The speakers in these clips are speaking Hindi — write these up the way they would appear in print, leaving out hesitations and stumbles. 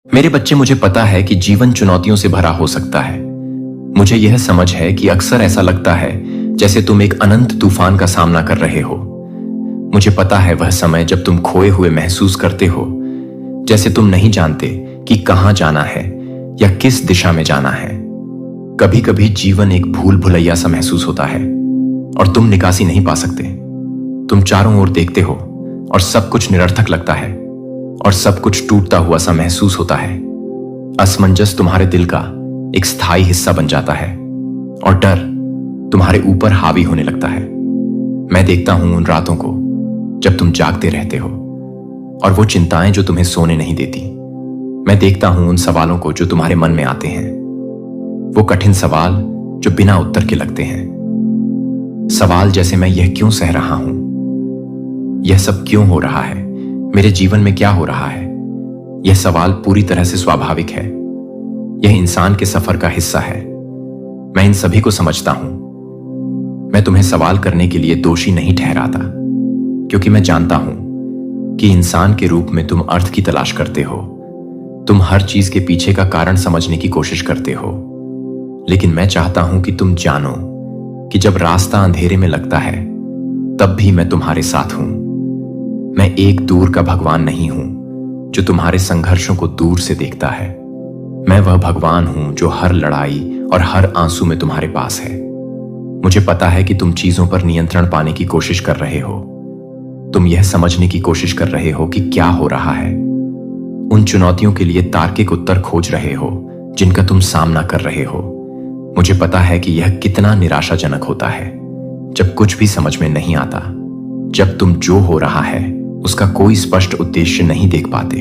मेरे बच्चे, मुझे पता है कि जीवन चुनौतियों से भरा हो सकता है। मुझे यह समझ है कि अक्सर ऐसा लगता है जैसे तुम एक अनंत तूफान का सामना कर रहे हो। मुझे पता है वह समय जब तुम खोए हुए महसूस करते हो, जैसे तुम नहीं जानते कि कहां जाना है या किस दिशा में जाना है। कभी कभी जीवन एक भूल भुलैया सा महसूस होता है और तुम निकासी नहीं पा सकते। तुम चारों ओर देखते हो और सब कुछ निरर्थक लगता है और सब कुछ टूटता हुआ सा महसूस होता है। असमंजस तुम्हारे दिल का एक स्थायी हिस्सा बन जाता है और डर तुम्हारे ऊपर हावी होने लगता है। मैं देखता हूं उन रातों को जब तुम जागते रहते हो और वो चिंताएं जो तुम्हें सोने नहीं देती। मैं देखता हूं उन सवालों को जो तुम्हारे मन में आते हैं, वो कठिन सवाल जो बिना उत्तर के लगते हैं। सवाल जैसे, मैं यह क्यों सह रहा हूं? यह सब क्यों हो रहा है? मेरे जीवन में क्या हो रहा है? यह सवाल पूरी तरह से स्वाभाविक है। यह इंसान के सफर का हिस्सा है। मैं इन सभी को समझता हूं। मैं तुम्हें सवाल करने के लिए दोषी नहीं ठहराता, क्योंकि मैं जानता हूं कि इंसान के रूप में तुम अर्थ की तलाश करते हो। तुम हर चीज के पीछे का कारण समझने की कोशिश करते हो। लेकिन मैं चाहता हूं कि तुम जानो कि जब रास्ता अंधेरे में लगता है, तब भी मैं तुम्हारे साथ हूं। मैं एक दूर का भगवान नहीं हूं जो तुम्हारे संघर्षों को दूर से देखता है। मैं वह भगवान हूं जो हर लड़ाई और हर आंसू में तुम्हारे पास है। मुझे पता है कि तुम चीजों पर नियंत्रण पाने की कोशिश कर रहे हो। तुम यह समझने की कोशिश कर रहे हो कि क्या हो रहा है। उन चुनौतियों के लिए तार्किक उत्तर खोज रहे हो जिनका तुम सामना कर रहे हो। मुझे पता है कि यह कितना निराशाजनक होता है जब कुछ भी समझ में नहीं आता, जब तुम जो हो रहा है उसका कोई स्पष्ट उद्देश्य नहीं देख पाते।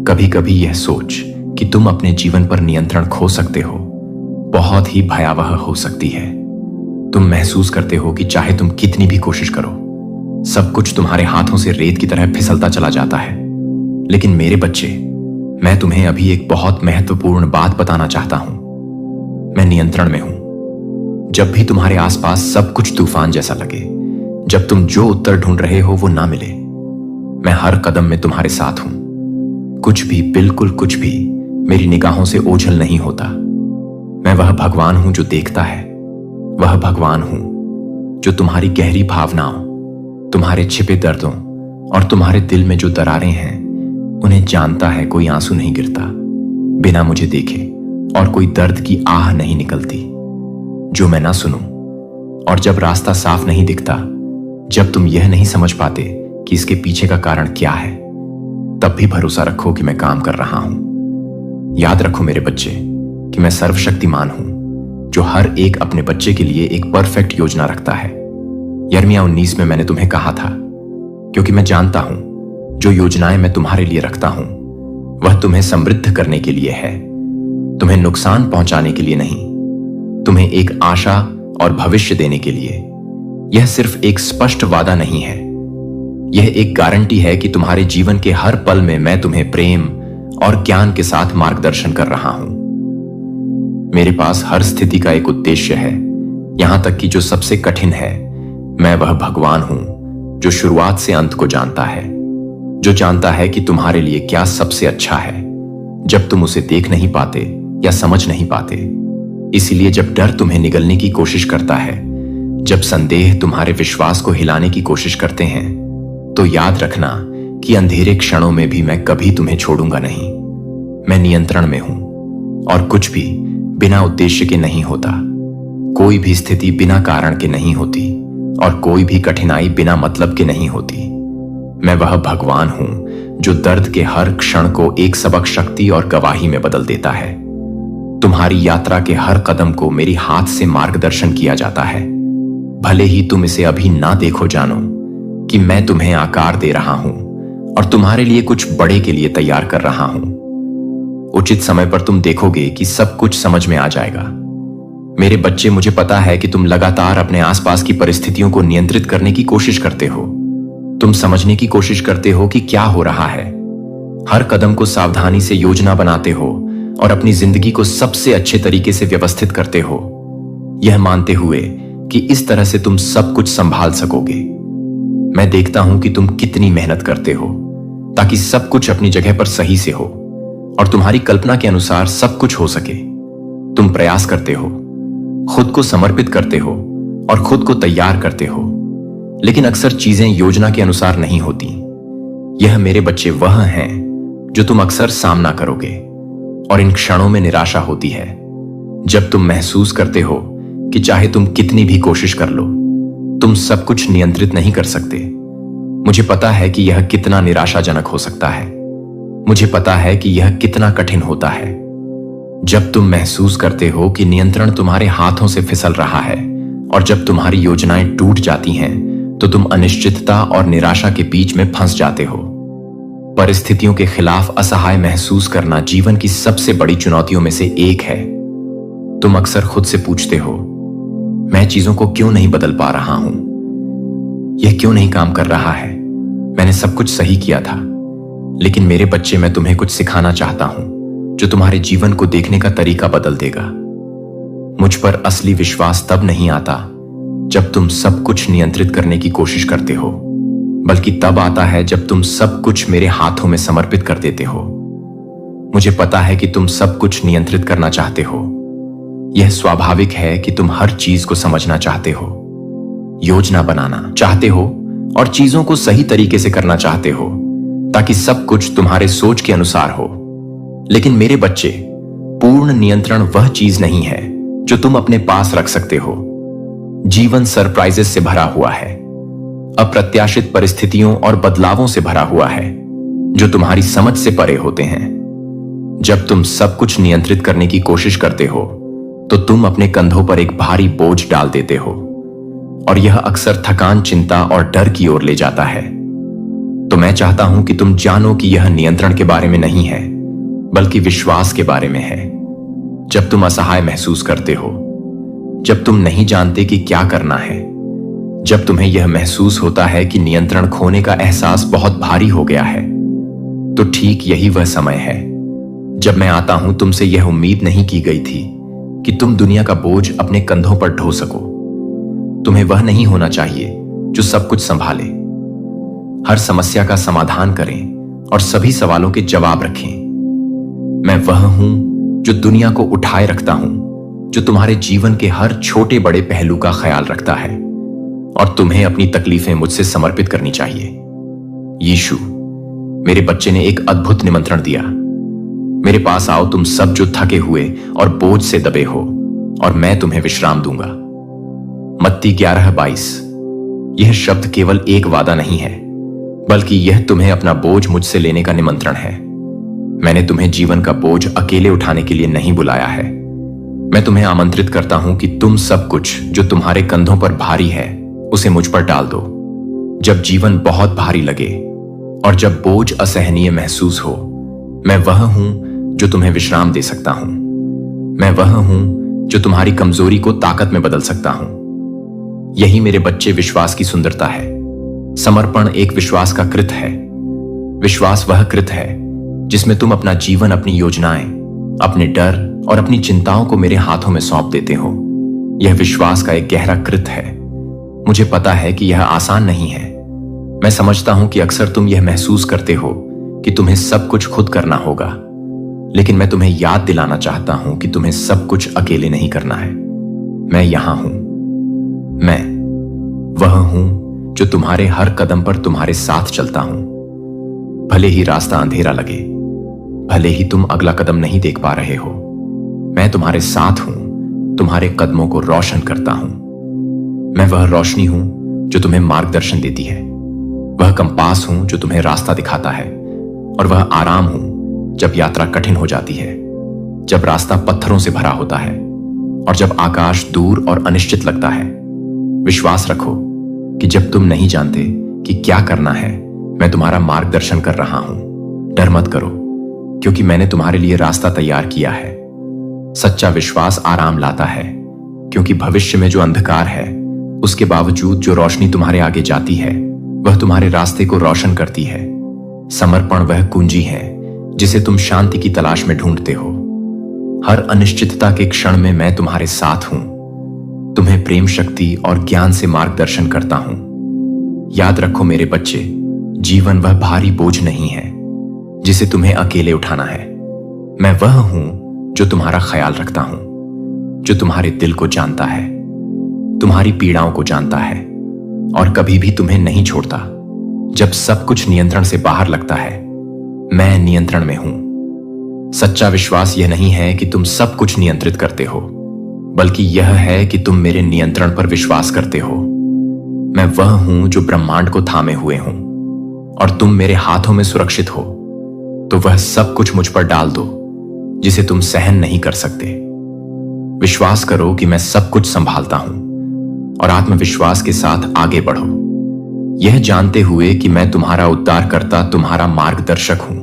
कभी कभी यह सोच कि तुम अपने जीवन पर नियंत्रण खो सकते हो बहुत ही भयावह हो सकती है। तुम महसूस करते हो कि चाहे तुम कितनी भी कोशिश करो, सब कुछ तुम्हारे हाथों से रेत की तरह फिसलता चला जाता है। लेकिन मेरे बच्चे, मैं तुम्हें अभी एक बहुत महत्वपूर्ण बात बताना चाहता हूं। मैं नियंत्रण में हूं। जब भी तुम्हारे आसपास सब कुछ तूफान जैसा लगे, जब तुम जो उत्तर ढूंढ रहे हो वो ना मिले, मैं हर कदम में तुम्हारे साथ हूं। कुछ भी, बिल्कुल कुछ भी मेरी निगाहों से ओझल नहीं होता। मैं वह भगवान हूं जो देखता है। वह भगवान हूं जो तुम्हारी गहरी भावनाओं, तुम्हारे छिपे दर्दों और तुम्हारे दिल में जो दरारें हैं, उन्हें जानता है। कोई आंसू नहीं गिरता बिना मुझे देखे और कोई दर्द की आह नहीं निकलती जो मैं ना सुनूं। और जब रास्ता साफ नहीं दिखता, जब तुम यह नहीं समझ पाते कि इसके पीछे का कारण क्या है, तब भी भरोसा रखो कि मैं काम कर रहा हूं। याद रखो मेरे बच्चे कि मैं सर्वशक्तिमान हूं जो हर एक अपने बच्चे के लिए एक परफेक्ट योजना रखता है। यिर्मयाह 19 में मैंने तुम्हें कहा था, क्योंकि मैं जानता हूं जो योजनाएं मैं तुम्हारे लिए रखता हूं वह तुम्हें समृद्ध करने के लिए है, तुम्हें नुकसान पहुंचाने के लिए नहीं, तुम्हें एक आशा और भविष्य देने के लिए। यह सिर्फ एक स्पष्ट वादा नहीं है, यह एक गारंटी है कि तुम्हारे जीवन के हर पल में मैं तुम्हें प्रेम और ज्ञान के साथ मार्गदर्शन कर रहा हूं। मेरे पास हर स्थिति का एक उद्देश्य है, यहां तक कि जो सबसे कठिन है। मैं वह भगवान हूं जो शुरुआत से अंत को जानता है, जो जानता है कि तुम्हारे लिए क्या सबसे अच्छा है, जब तुम उसे देख नहीं पाते या समझ नहीं पाते। इसीलिए जब डर तुम्हें निगलने की कोशिश करता है, जब संदेह तुम्हारे विश्वास को हिलाने की कोशिश करते हैं, तो याद रखना कि अंधेरे क्षणों में भी मैं कभी तुम्हें छोड़ूंगा नहीं। मैं नियंत्रण में हूं और कुछ भी बिना उद्देश्य के नहीं होता। कोई भी स्थिति बिना कारण के नहीं होती और कोई भी कठिनाई बिना मतलब के नहीं होती। मैं वह भगवान हूं जो दर्द के हर क्षण को एक सबक, शक्ति और गवाही में बदल देता है। तुम्हारी यात्रा के हर कदम को मेरी हाथ से मार्गदर्शन किया जाता है। भले ही तुम इसे अभी ना देखो, जानो कि मैं तुम्हें आकार दे रहा हूं और तुम्हारे लिए कुछ बड़े के लिए तैयार कर रहा हूं। उचित समय पर तुम देखोगे कि सब कुछ समझ में आ जाएगा। मेरे बच्चे, मुझे पता है कि तुम लगातार अपने आसपास की परिस्थितियों को नियंत्रित करने की कोशिश करते हो। तुम समझने की कोशिश करते हो कि क्या हो रहा है। हर कदम को सावधानी से योजना बनाते हो और अपनी जिंदगी को सबसे अच्छे तरीके से व्यवस्थित करते हो, यह मानते हुए कि इस तरह से तुम सब कुछ संभाल सकोगे। मैं देखता हूं कि तुम कितनी मेहनत करते हो ताकि सब कुछ अपनी जगह पर सही से हो और तुम्हारी कल्पना के अनुसार सब कुछ हो सके। तुम प्रयास करते हो, खुद को समर्पित करते हो और खुद को तैयार करते हो, लेकिन अक्सर चीजें योजना के अनुसार नहीं होती। यह मेरे बच्चे वह हैं जो तुम अक्सर सामना करोगे, और इन क्षणों में निराशा होती है जब तुम महसूस करते हो कि चाहे तुम कितनी भी कोशिश कर लो, तुम सब कुछ नियंत्रित नहीं कर सकते। मुझे पता है कि यह कितना निराशाजनक हो सकता है। मुझे पता है कि यह कितना कठिन होता है जब तुम महसूस करते हो कि नियंत्रण तुम्हारे हाथों से फिसल रहा है, और जब तुम्हारी योजनाएं टूट जाती हैं तो तुम अनिश्चितता और निराशा के बीच में फंस जाते हो। परिस्थितियों के खिलाफ असहाय महसूस करना जीवन की सबसे बड़ी चुनौतियों में से एक है। तुम अक्सर खुद से पूछते हो, मैं चीजों को क्यों नहीं बदल पा रहा हूं? यह क्यों नहीं काम कर रहा है? मैंने सब कुछ सही किया था। लेकिन मेरे बच्चे, मैं तुम्हें कुछ सिखाना चाहता हूं जो तुम्हारे जीवन को देखने का तरीका बदल देगा। मुझ पर असली विश्वास तब नहीं आता जब तुम सब कुछ नियंत्रित करने की कोशिश करते हो, बल्कि तब आता है जब तुम सब कुछ मेरे हाथों में समर्पित कर देते हो। मुझे पता है कि तुम सब कुछ नियंत्रित करना चाहते हो। यह स्वाभाविक है कि तुम हर चीज को समझना चाहते हो, योजना बनाना चाहते हो और चीजों को सही तरीके से करना चाहते हो ताकि सब कुछ तुम्हारे सोच के अनुसार हो। लेकिन मेरे बच्चे, पूर्ण नियंत्रण वह चीज नहीं है जो तुम अपने पास रख सकते हो। जीवन सरप्राइजेस से भरा हुआ है, अप्रत्याशित परिस्थितियों और बदलावों से भरा हुआ है जो तुम्हारी समझ से परे होते हैं। जब तुम सब कुछ नियंत्रित करने की कोशिश करते हो तो तुम अपने कंधों पर एक भारी बोझ डाल देते हो, और यह अक्सर थकान, चिंता और डर की ओर ले जाता है। तो मैं चाहता हूं कि तुम जानो कि यह नियंत्रण के बारे में नहीं है, बल्कि विश्वास के बारे में है। जब तुम असहाय महसूस करते हो, जब तुम नहीं जानते कि क्या करना है, जब तुम्हें यह महसूस होता है कि नियंत्रण खोने का एहसास बहुत भारी हो गया है, तो ठीक यही वह समय है जब मैं आता हूं। तुमसे यह उम्मीद नहीं की गई थी कि तुम दुनिया का बोझ अपने कंधों पर ढो सको। तुम्हें वह नहीं होना चाहिए जो सब कुछ संभाले, हर समस्या का समाधान करें और सभी सवालों के जवाब रखें। मैं वह हूं जो दुनिया को उठाए रखता हूं, जो तुम्हारे जीवन के हर छोटे बड़े पहलू का ख्याल रखता है, और तुम्हें अपनी तकलीफें मुझसे समर्पित करनी चाहिए। यीशु, मेरे बच्चे ने एक अद्भुत निमंत्रण दिया। मेरे पास आओ तुम सब जो थके हुए और बोझ से दबे हो, और मैं तुम्हें विश्राम दूंगा। मत्ती 11:22। यह शब्द केवल एक वादा नहीं है, बल्कि यह तुम्हें अपना बोझ मुझसे लेने का निमंत्रण है। मैंने तुम्हें जीवन का बोझ अकेले उठाने के लिए नहीं बुलाया है। मैं तुम्हें आमंत्रित करता हूं कि तुम सब कुछ जो तुम्हारे कंधों पर भारी है उसे मुझ पर डाल दो। जब जीवन बहुत भारी लगे और जब बोझ असहनीय महसूस हो, मैं वह हूं जो तुम्हें विश्राम दे सकता हूं। मैं वह हूं जो तुम्हारी कमजोरी को ताकत में बदल सकता हूं। यही मेरे बच्चे विश्वास की सुंदरता है। समर्पण एक विश्वास का कृत है। विश्वास वह कृत है जिसमें तुम अपना जीवन, अपनी योजनाएं, अपने डर और अपनी चिंताओं को मेरे हाथों में सौंप देते हो। यह विश्वास का एक गहरा कृत है। मुझे पता है कि यह आसान नहीं है। मैं समझता हूं कि अक्सर तुम यह महसूस करते हो कि तुम्हें सब कुछ खुद करना होगा, लेकिन मैं तुम्हें याद दिलाना चाहता हूं कि तुम्हें सब कुछ अकेले नहीं करना है। मैं यहां हूं। मैं वह हूं जो तुम्हारे हर कदम पर तुम्हारे साथ चलता हूं। भले ही रास्ता अंधेरा लगे, भले ही तुम अगला कदम नहीं देख पा रहे हो, मैं तुम्हारे साथ हूं, तुम्हारे कदमों को रोशन करता हूं। मैं वह रोशनी हूं जो तुम्हें मार्गदर्शन देती है, वह कंपास हूं जो तुम्हें रास्ता दिखाता है, और वह आराम हूं जब यात्रा कठिन हो जाती है, जब रास्ता पत्थरों से भरा होता है और जब आकाश दूर और अनिश्चित लगता है। विश्वास रखो कि जब तुम नहीं जानते कि क्या करना है, मैं तुम्हारा मार्गदर्शन कर रहा हूं। डर मत करो, क्योंकि मैंने तुम्हारे लिए रास्ता तैयार किया है। सच्चा विश्वास आराम लाता है, क्योंकि भविष्य में जो अंधकार है, उसके बावजूद जो रोशनी तुम्हारे आगे जाती है, वह तुम्हारे रास्ते को रोशन करती है। समर्पण वह कुंजी है जिसे तुम शांति की तलाश में ढूंढते हो। हर अनिश्चितता के क्षण में मैं तुम्हारे साथ हूं, तुम्हें प्रेम, शक्ति और ज्ञान से मार्गदर्शन करता हूं। याद रखो मेरे बच्चे, जीवन वह भारी बोझ नहीं है जिसे तुम्हें अकेले उठाना है। मैं वह हूं जो तुम्हारा ख्याल रखता हूं, जो तुम्हारे दिल को जानता है, तुम्हारी पीड़ाओं को जानता है और कभी भी तुम्हें नहीं छोड़ता। जब सब कुछ नियंत्रण से बाहर लगता है, मैं नियंत्रण में हूं। सच्चा विश्वास यह नहीं है कि तुम सब कुछ नियंत्रित करते हो, बल्कि यह है कि तुम मेरे नियंत्रण पर विश्वास करते हो। मैं वह हूं जो ब्रह्मांड को थामे हुए हूं और तुम मेरे हाथों में सुरक्षित हो। तो वह सब कुछ मुझ पर डाल दो जिसे तुम सहन नहीं कर सकते। विश्वास करो कि मैं सब कुछ संभालता हूं और आत्मविश्वास के साथ आगे बढ़ो, यह जानते हुए कि मैं तुम्हारा उद्धारकर्ता, तुम्हारा मार्गदर्शक हूं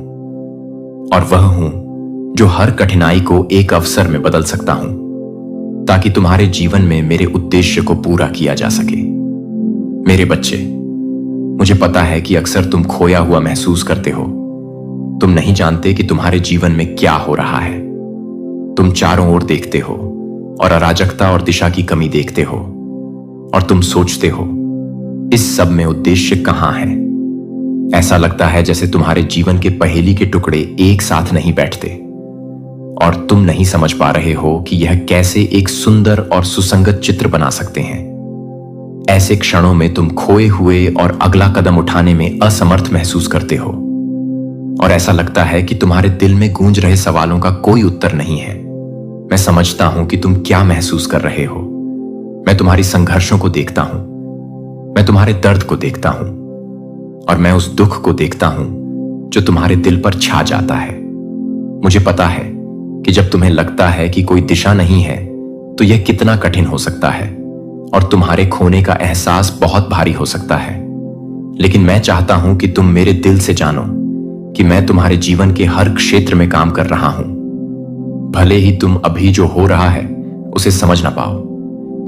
और वह हूं जो हर कठिनाई को एक अवसर में बदल सकता हूं, ताकि तुम्हारे जीवन में मेरे उद्देश्य को पूरा किया जा सके। मेरे बच्चे, मुझे पता है कि अक्सर तुम खोया हुआ महसूस करते हो। तुम नहीं जानते कि तुम्हारे जीवन में क्या हो रहा है। तुम चारों ओर देखते हो और अराजकता और दिशा की कमी देखते हो और तुम सोचते हो, इस सब में उद्देश्य कहां है। ऐसा लगता है जैसे तुम्हारे जीवन के पहेली के टुकड़े एक साथ नहीं बैठते और तुम नहीं समझ पा रहे हो कि यह कैसे एक सुंदर और सुसंगत चित्र बना सकते हैं। ऐसे क्षणों में तुम खोए हुए और अगला कदम उठाने में असमर्थ महसूस करते हो और ऐसा लगता है कि तुम्हारे दिल में गूंज रहे सवालों का कोई उत्तर नहीं है। मैं समझता हूं कि तुम क्या महसूस कर रहे हो। मैं तुम्हारी संघर्षों को देखता हूं, मैं तुम्हारे दर्द को देखता हूं और मैं उस दुख को देखता हूं जो तुम्हारे दिल पर छा जाता है। मुझे पता है कि जब तुम्हें लगता है कि कोई दिशा नहीं है तो यह कितना कठिन हो सकता है और तुम्हारे खोने का एहसास बहुत भारी हो सकता है। लेकिन मैं चाहता हूं कि तुम मेरे दिल से जानो कि मैं तुम्हारे जीवन के हर क्षेत्र में काम कर रहा हूं। भले ही तुम अभी जो हो रहा है उसे समझ ना पाओ,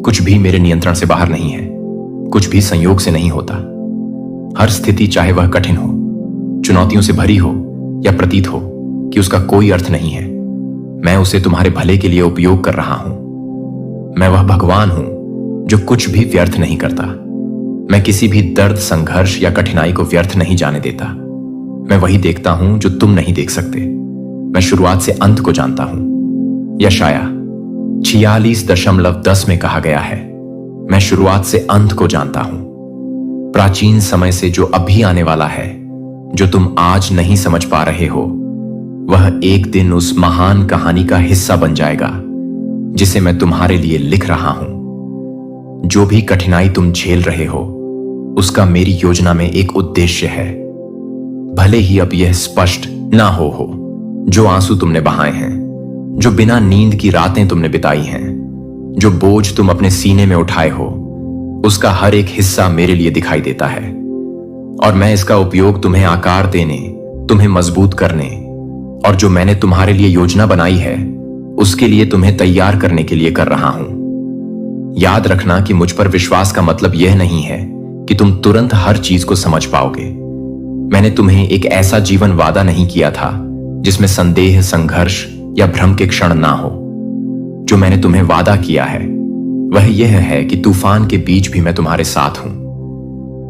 कुछ भी मेरे नियंत्रण से बाहर नहीं है, कुछ भी संयोग से नहीं होता। हर स्थिति, चाहे वह कठिन हो, चुनौतियों से भरी हो या प्रतीत हो कि उसका कोई अर्थ नहीं है, मैं उसे तुम्हारे भले के लिए उपयोग कर रहा हूं। मैं वह भगवान हूं जो कुछ भी व्यर्थ नहीं करता। मैं किसी भी दर्द, संघर्ष या कठिनाई को व्यर्थ नहीं जाने देता। मैं वही देखता हूं जो तुम नहीं देख सकते। मैं शुरुआत से अंत को जानता हूं। यशाया 46:10 में कहा गया है, मैं शुरुआत से अंत को जानता हूं। प्राचीन समय से जो अभी आने वाला है, जो तुम आज नहीं समझ पा रहे हो, वह एक दिन उस महान कहानी का हिस्सा बन जाएगा जिसे मैं तुम्हारे लिए लिख रहा हूं। जो भी कठिनाई तुम झेल रहे हो, उसका मेरी योजना में एक उद्देश्य है। भले ही अब यह स्पष्ट ना हो, जो आंसू तुमने बहाए हैं, जो बिना नींद की रातें तुमने बिताई हैं, जो बोझ तुम अपने सीने में उठाए हो, उसका हर एक हिस्सा मेरे लिए दिखाई देता है और मैं इसका उपयोग तुम्हें आकार देने, तुम्हें मजबूत करने और जो मैंने तुम्हारे लिए योजना बनाई है उसके लिए तुम्हें तैयार करने के लिए कर रहा हूं। याद रखना कि मुझ पर विश्वास का मतलब यह नहीं है कि तुम तुरंत हर चीज को समझ पाओगे। मैंने तुम्हें एक ऐसा जीवन वादा नहीं किया था जिसमें संदेह, संघर्ष या भ्रम के क्षण ना हो। जो मैंने तुम्हें वादा किया है वह यह है कि तूफान के बीच भी मैं तुम्हारे साथ हूं।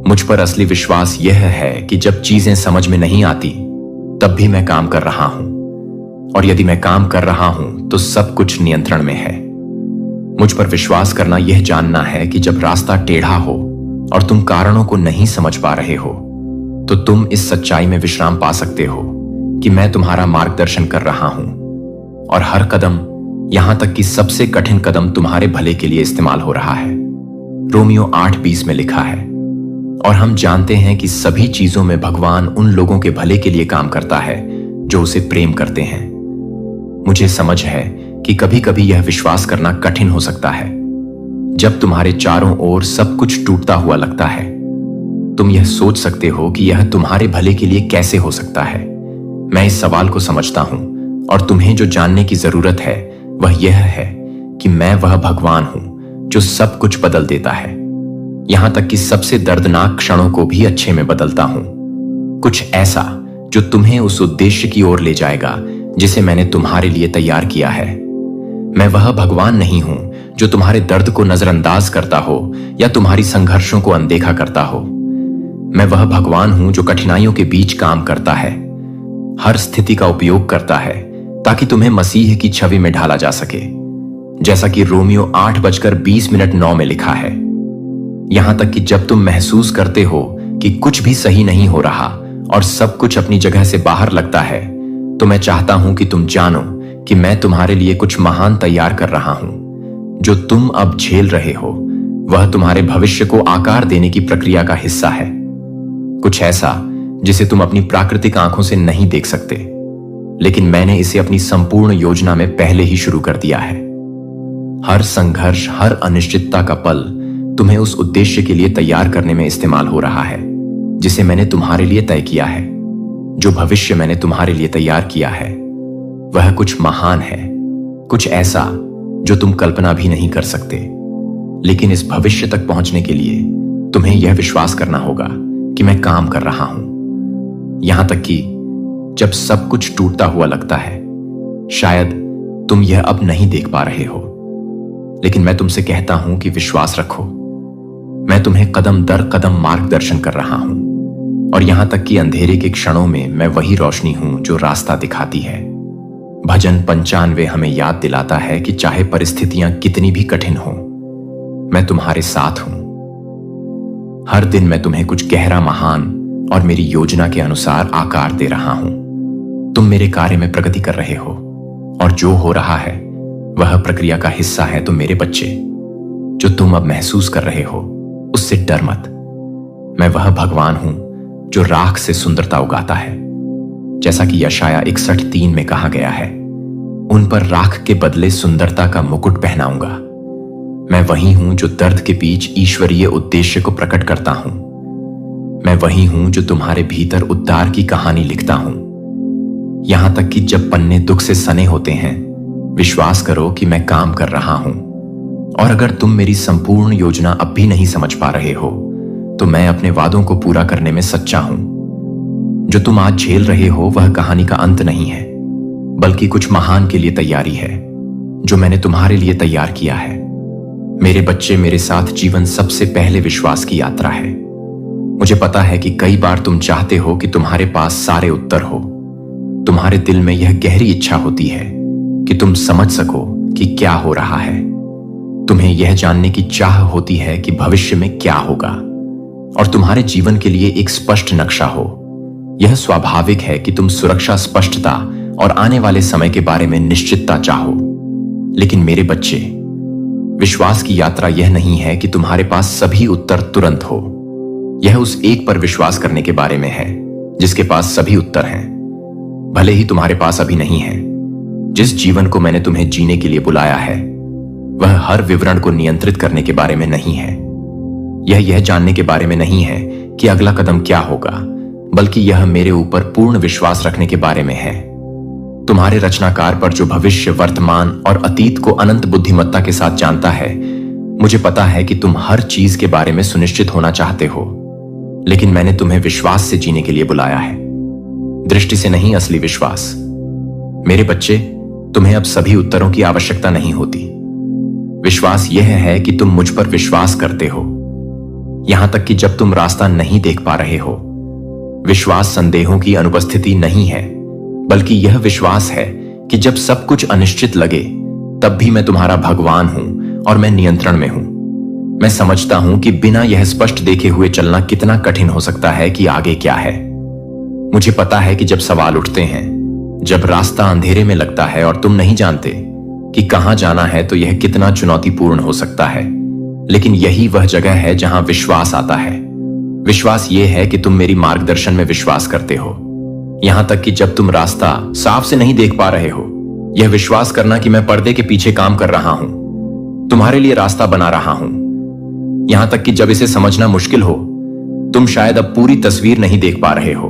मुझ पर असली विश्वास यह है कि जब चीजें समझ में नहीं आती तब भी मैं काम कर रहा हूं और यदि मैं काम कर रहा हूं तो सब कुछ नियंत्रण में है। मुझ पर विश्वास करना यह जानना है कि जब रास्ता टेढ़ा हो और तुम कारणों को नहीं समझ पा रहे हो तो तुम इस सच्चाई में विश्राम पा सकते हो कि मैं तुम्हारा मार्गदर्शन कर रहा हूं और हर कदम, यहां तक कि सबसे कठिन कदम, तुम्हारे भले के लिए इस्तेमाल हो रहा है। रोमियो 8:20 में लिखा है, और हम जानते हैं कि सभी चीजों में भगवान उन लोगों के भले के लिए काम करता है जो उसे प्रेम करते हैं। मुझे समझ है कि कभी कभी यह विश्वास करना कठिन हो सकता है। जब तुम्हारे चारों ओर सब कुछ टूटता हुआ लगता है, तुम यह सोच सकते हो कि यह तुम्हारे भले के लिए कैसे हो सकता है। मैं इस सवाल को समझता हूं और तुम्हें जो जानने की जरूरत है वह यह है कि मैं वह भगवान हूं जो सब कुछ बदल देता है, यहां तक कि सबसे दर्दनाक क्षणों को भी अच्छे में बदलता हूं। कुछ ऐसा जो तुम्हें उस उद्देश्य की ओर ले जाएगा जिसे मैंने तुम्हारे लिए तैयार किया है। मैं वह भगवान नहीं हूं जो तुम्हारे दर्द को नजरअंदाज करता हो या तुम्हारी संघर्षों को अनदेखा करता हो। मैं वह भगवान हूं जो कठिनाइयों के बीच काम करता है, हर स्थिति का उपयोग करता है ताकि तुम्हें मसीह की छवि में ढाला जा सके, जैसा कि रोमियो 8:20 में लिखा है। यहां तक कि जब तुम महसूस करते हो कि कुछ भी सही नहीं हो रहा और सब कुछ अपनी जगह से बाहर लगता है, तो मैं चाहता हूं कि तुम जानो कि मैं तुम्हारे लिए कुछ महान तैयार कर रहा हूं। जो तुम अब झेल रहे हो वह तुम्हारे भविष्य को आकार देने की प्रक्रिया का हिस्सा है, कुछ ऐसा जिसे तुम अपनी प्राकृतिक आंखों से नहीं देख सकते, लेकिन मैंने इसे अपनी संपूर्ण योजना में पहले ही शुरू कर दिया है। हर संघर्ष, हर अनिश्चितता का पल तुम्हें उस उद्देश्य के लिए तैयार करने में इस्तेमाल हो रहा है जिसे मैंने तुम्हारे लिए तय किया है। जो भविष्य मैंने तुम्हारे लिए तैयार किया है वह कुछ महान है, कुछ ऐसा जो तुम कल्पना भी नहीं कर सकते। लेकिन इस भविष्य तक पहुंचने के लिए तुम्हें यह विश्वास करना होगा कि मैं काम कर रहा हूं। यहां तक कि जब सब कुछ टूटता हुआ लगता है, शायद तुम यह अब नहीं देख पा रहे हो, लेकिन मैं तुमसे कहता हूं कि विश्वास रखो। मैं तुम्हें कदम दर कदम मार्गदर्शन कर रहा हूं, और यहां तक कि अंधेरे के क्षणों में मैं वही रोशनी हूं जो रास्ता दिखाती है। भजन 95 हमें याद दिलाता है कि चाहे परिस्थितियां कितनी भी कठिन हो, मैं तुम्हारे साथ हूं। हर दिन मैं तुम्हें कुछ गहरा, महान और मेरी योजना के अनुसार आकार दे रहा हूं। तुम मेरे कार्य में प्रगति कर रहे हो, और जो हो रहा है वह प्रक्रिया का हिस्सा है। तो मेरे बच्चे, जो तुम अब महसूस कर रहे हो उससे डर मत। मैं वह भगवान हूं जो राख से सुंदरता उगाता है, जैसा कि यशाया 61:3 में कहा गया है। उन पर राख के बदले सुंदरता का मुकुट पहनाऊंगा। मैं वही हूं जो दर्द के बीच ईश्वरीय उद्देश्य को प्रकट करता हूं। मैं वही हूं जो तुम्हारे भीतर उद्धार की कहानी लिखता हूं। यहां तक कि जब पन्ने दुख से सने होते हैं, विश्वास करो कि मैं काम कर रहा हूं। और अगर तुम मेरी संपूर्ण योजना अब भी नहीं समझ पा रहे हो, तो मैं अपने वादों को पूरा करने में सच्चा हूं। जो तुम आज झेल रहे हो वह कहानी का अंत नहीं है, बल्कि कुछ महान के लिए तैयारी है जो मैंने तुम्हारे लिए तैयार किया है। मेरे बच्चे, मेरे साथ जीवन सबसे पहले विश्वास की यात्रा है। मुझे पता है कि कई बार तुम चाहते हो कि तुम्हारे पास सारे उत्तर हो। तुम्हारे दिल में यह गहरी इच्छा होती है कि तुम समझ सको कि क्या हो रहा है। तुम्हें यह जानने की चाह होती है कि भविष्य में क्या होगा, और तुम्हारे जीवन के लिए एक स्पष्ट नक्शा हो। यह स्वाभाविक है कि तुम सुरक्षा, स्पष्टता और आने वाले समय के बारे में निश्चितता चाहो। लेकिन मेरे बच्चे, विश्वास की यात्रा यह नहीं है कि तुम्हारे पास सभी उत्तर तुरंत हो। यह उस एक पर विश्वास करने के बारे में है जिसके पास सभी उत्तर हैं, भले ही तुम्हारे पास अभी नहीं है। जिस जीवन को मैंने तुम्हें जीने के लिए बुलाया है वह हर विवरण को नियंत्रित करने के बारे में नहीं है। यह जानने के बारे में नहीं है कि अगला कदम क्या होगा, बल्कि यह मेरे ऊपर पूर्ण विश्वास रखने के बारे में है। तुम्हारे रचनाकार पर, जो भविष्य, वर्तमान और अतीत को अनंत बुद्धिमत्ता के साथ जानता है। मुझे पता है कि तुम हर चीज के बारे में सुनिश्चित होना चाहते हो, लेकिन मैंने तुम्हें विश्वास से जीने के लिए बुलाया है, दृष्टि से नहीं, असली विश्वास। मेरे बच्चे, तुम्हें अब सभी उत्तरों की आवश्यकता नहीं होती। विश्वास यह है कि तुम मुझ पर विश्वास करते हो, यहां तक कि जब तुम रास्ता नहीं देख पा रहे हो। विश्वास संदेहों की अनुपस्थिति नहीं है, बल्कि यह विश्वास है कि जब सब कुछ अनिश्चित लगे, तब भी मैं तुम्हारा भगवान हूं और मैं नियंत्रण में हूं। मैं समझता हूं कि बिना यह स्पष्ट देखे हुए चलना कितना कठिन हो सकता है कि आगे क्या है। मुझे पता है कि जब सवाल उठते हैं, जब रास्ता अंधेरे में लगता है और तुम नहीं जानते कि कहां जाना है, तो यह कितना चुनौतीपूर्ण हो सकता है। लेकिन यही वह जगह है जहां विश्वास आता है। विश्वास यह है कि तुम मेरी मार्गदर्शन में विश्वास करते हो, यहां तक कि जब तुम रास्ता साफ से नहीं देख पा रहे हो। यह विश्वास करना कि मैं पर्दे के पीछे काम कर रहा हूं, तुम्हारे लिए रास्ता बना रहा हूं, यहां तक कि जब इसे समझना मुश्किल हो। तुम शायद अब पूरी तस्वीर नहीं देख पा रहे हो,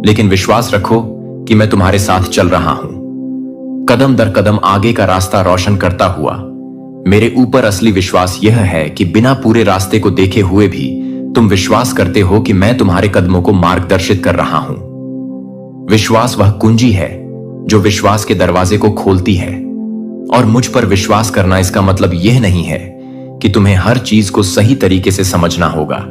लेकिन विश्वास रखो कि मैं तुम्हारे साथ चल रहा हूं, कदम दर कदम आगे का रास्ता रोशन करता हुआ। मेरे ऊपर असली विश्वास यह है कि बिना पूरे रास्ते को देखे हुए भी तुम विश्वास करते हो कि मैं तुम्हारे कदमों को मार्गदर्शित कर रहा हूं। विश्वास वह कुंजी है जो विश्वास के दरवाजे को खोलती है, और मुझ पर विश्वास करना इसका मतलब यह नहीं है कि तुम्हें हर चीज को सही तरीके से समझना होगा,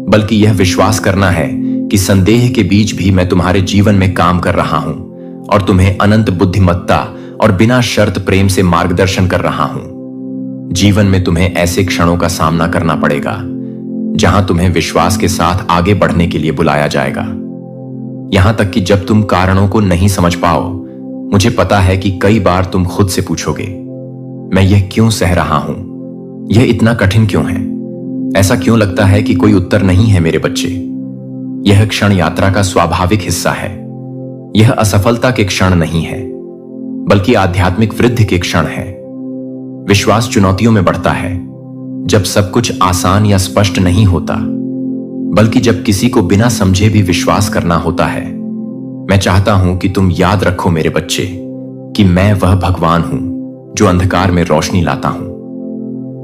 बल्कि यह विश्वास करना है कि संदेह के बीच भी मैं तुम्हारे जीवन में काम कर रहा हूं और तुम्हें अनंत बुद्धिमत्ता और बिना शर्त प्रेम से मार्गदर्शन कर रहा हूं। जीवन में तुम्हें ऐसे क्षणों का सामना करना पड़ेगा जहां तुम्हें विश्वास के साथ आगे बढ़ने के लिए बुलाया जाएगा। यहां तक कि जब तुम कारणों को नहीं समझ पाओ, मुझे पता है कि कई बार तुम खुद से पूछोगे, मैं यह क्यों सह रहा हूं? यह इतना कठिन क्यों है? ऐसा क्यों लगता है कि कोई उत्तर नहीं है मेरे बच्चे? यह क्षण यात्रा का स्वाभाविक हिस्सा है। यह असफलता के क्षण नहीं है, बल्कि आध्यात्मिक वृद्धि के क्षण है। विश्वास चुनौतियों में बढ़ता है जब सब कुछ आसान या स्पष्ट नहीं होता, बल्कि जब किसी को बिना समझे भी विश्वास करना होता है। मैं चाहता हूं कि तुम याद रखो मेरे बच्चे कि मैं वह भगवान हूं जो अंधकार में रोशनी लाता हूं।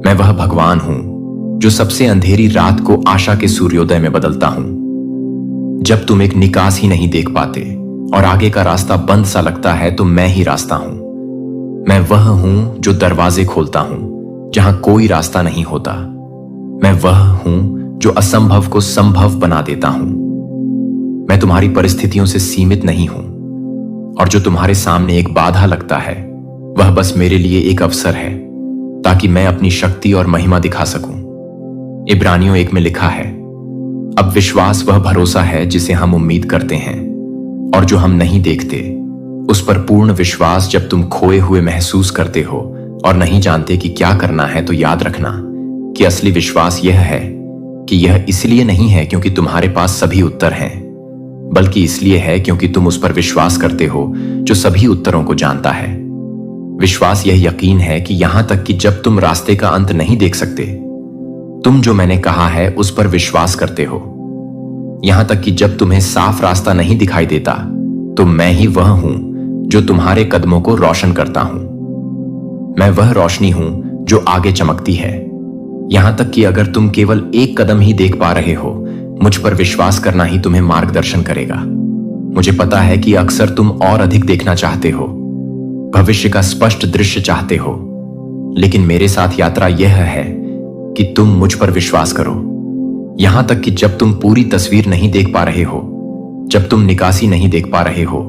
मैं वह भगवान हूं जो सबसे अंधेरी रात को आशा के सूर्योदय में बदलता हूं। जब तुम एक निकास ही नहीं देख पाते और आगे का रास्ता बंद सा लगता है, तो मैं ही रास्ता हूं। मैं वह हूं जो दरवाजे खोलता हूं जहां कोई रास्ता नहीं होता। मैं वह हूं जो असंभव को संभव बना देता हूं। मैं तुम्हारी परिस्थितियों से सीमित नहीं हूं, और जो तुम्हारे सामने एक बाधा लगता है, वह बस मेरे लिए एक अवसर है ताकि मैं अपनी शक्ति और महिमा दिखा सकूं। इब्रानियों 1 में लिखा है, अब विश्वास वह भरोसा है जिसे हम उम्मीद करते हैं और जो हम नहीं देखते। उस पर पूर्ण विश्वास जब तुम खोए हुए महसूस करते हो और नहीं जानते कि क्या करना है, तो याद रखना कि असली विश्वास यह है कि यह इसलिए नहीं है क्योंकि तुम्हारे पास सभी उत्तर हैं, बल्कि इसलिए है क्योंकि तुम उस पर विश्वास करते हो जो सभी उत्तरों को जानता है। विश्वास यह यकीन है कि यहां तक कि जब तुम रास्ते का अंत नहीं देख सकते, तुम जो मैंने कहा है उस पर विश्वास करते हो। यहां तक कि जब तुम्हें साफ रास्ता नहीं दिखाई देता, तो मैं ही वह हूं जो तुम्हारे कदमों को रोशन करता हूं। मैं वह रोशनी हूं जो आगे चमकती है। यहां तक कि अगर तुम केवल एक कदम ही देख पा रहे हो, मुझ पर विश्वास करना ही तुम्हें मार्गदर्शन करेगा। मुझे पता है कि अक्सर तुम और अधिक देखना चाहते हो, भविष्य का स्पष्ट दृश्य चाहते हो, लेकिन मेरे साथ यात्रा यह है कि तुम मुझ पर विश्वास करो। यहां तक कि जब तुम पूरी तस्वीर नहीं देख पा रहे हो, जब तुम निकासी नहीं देख पा रहे हो,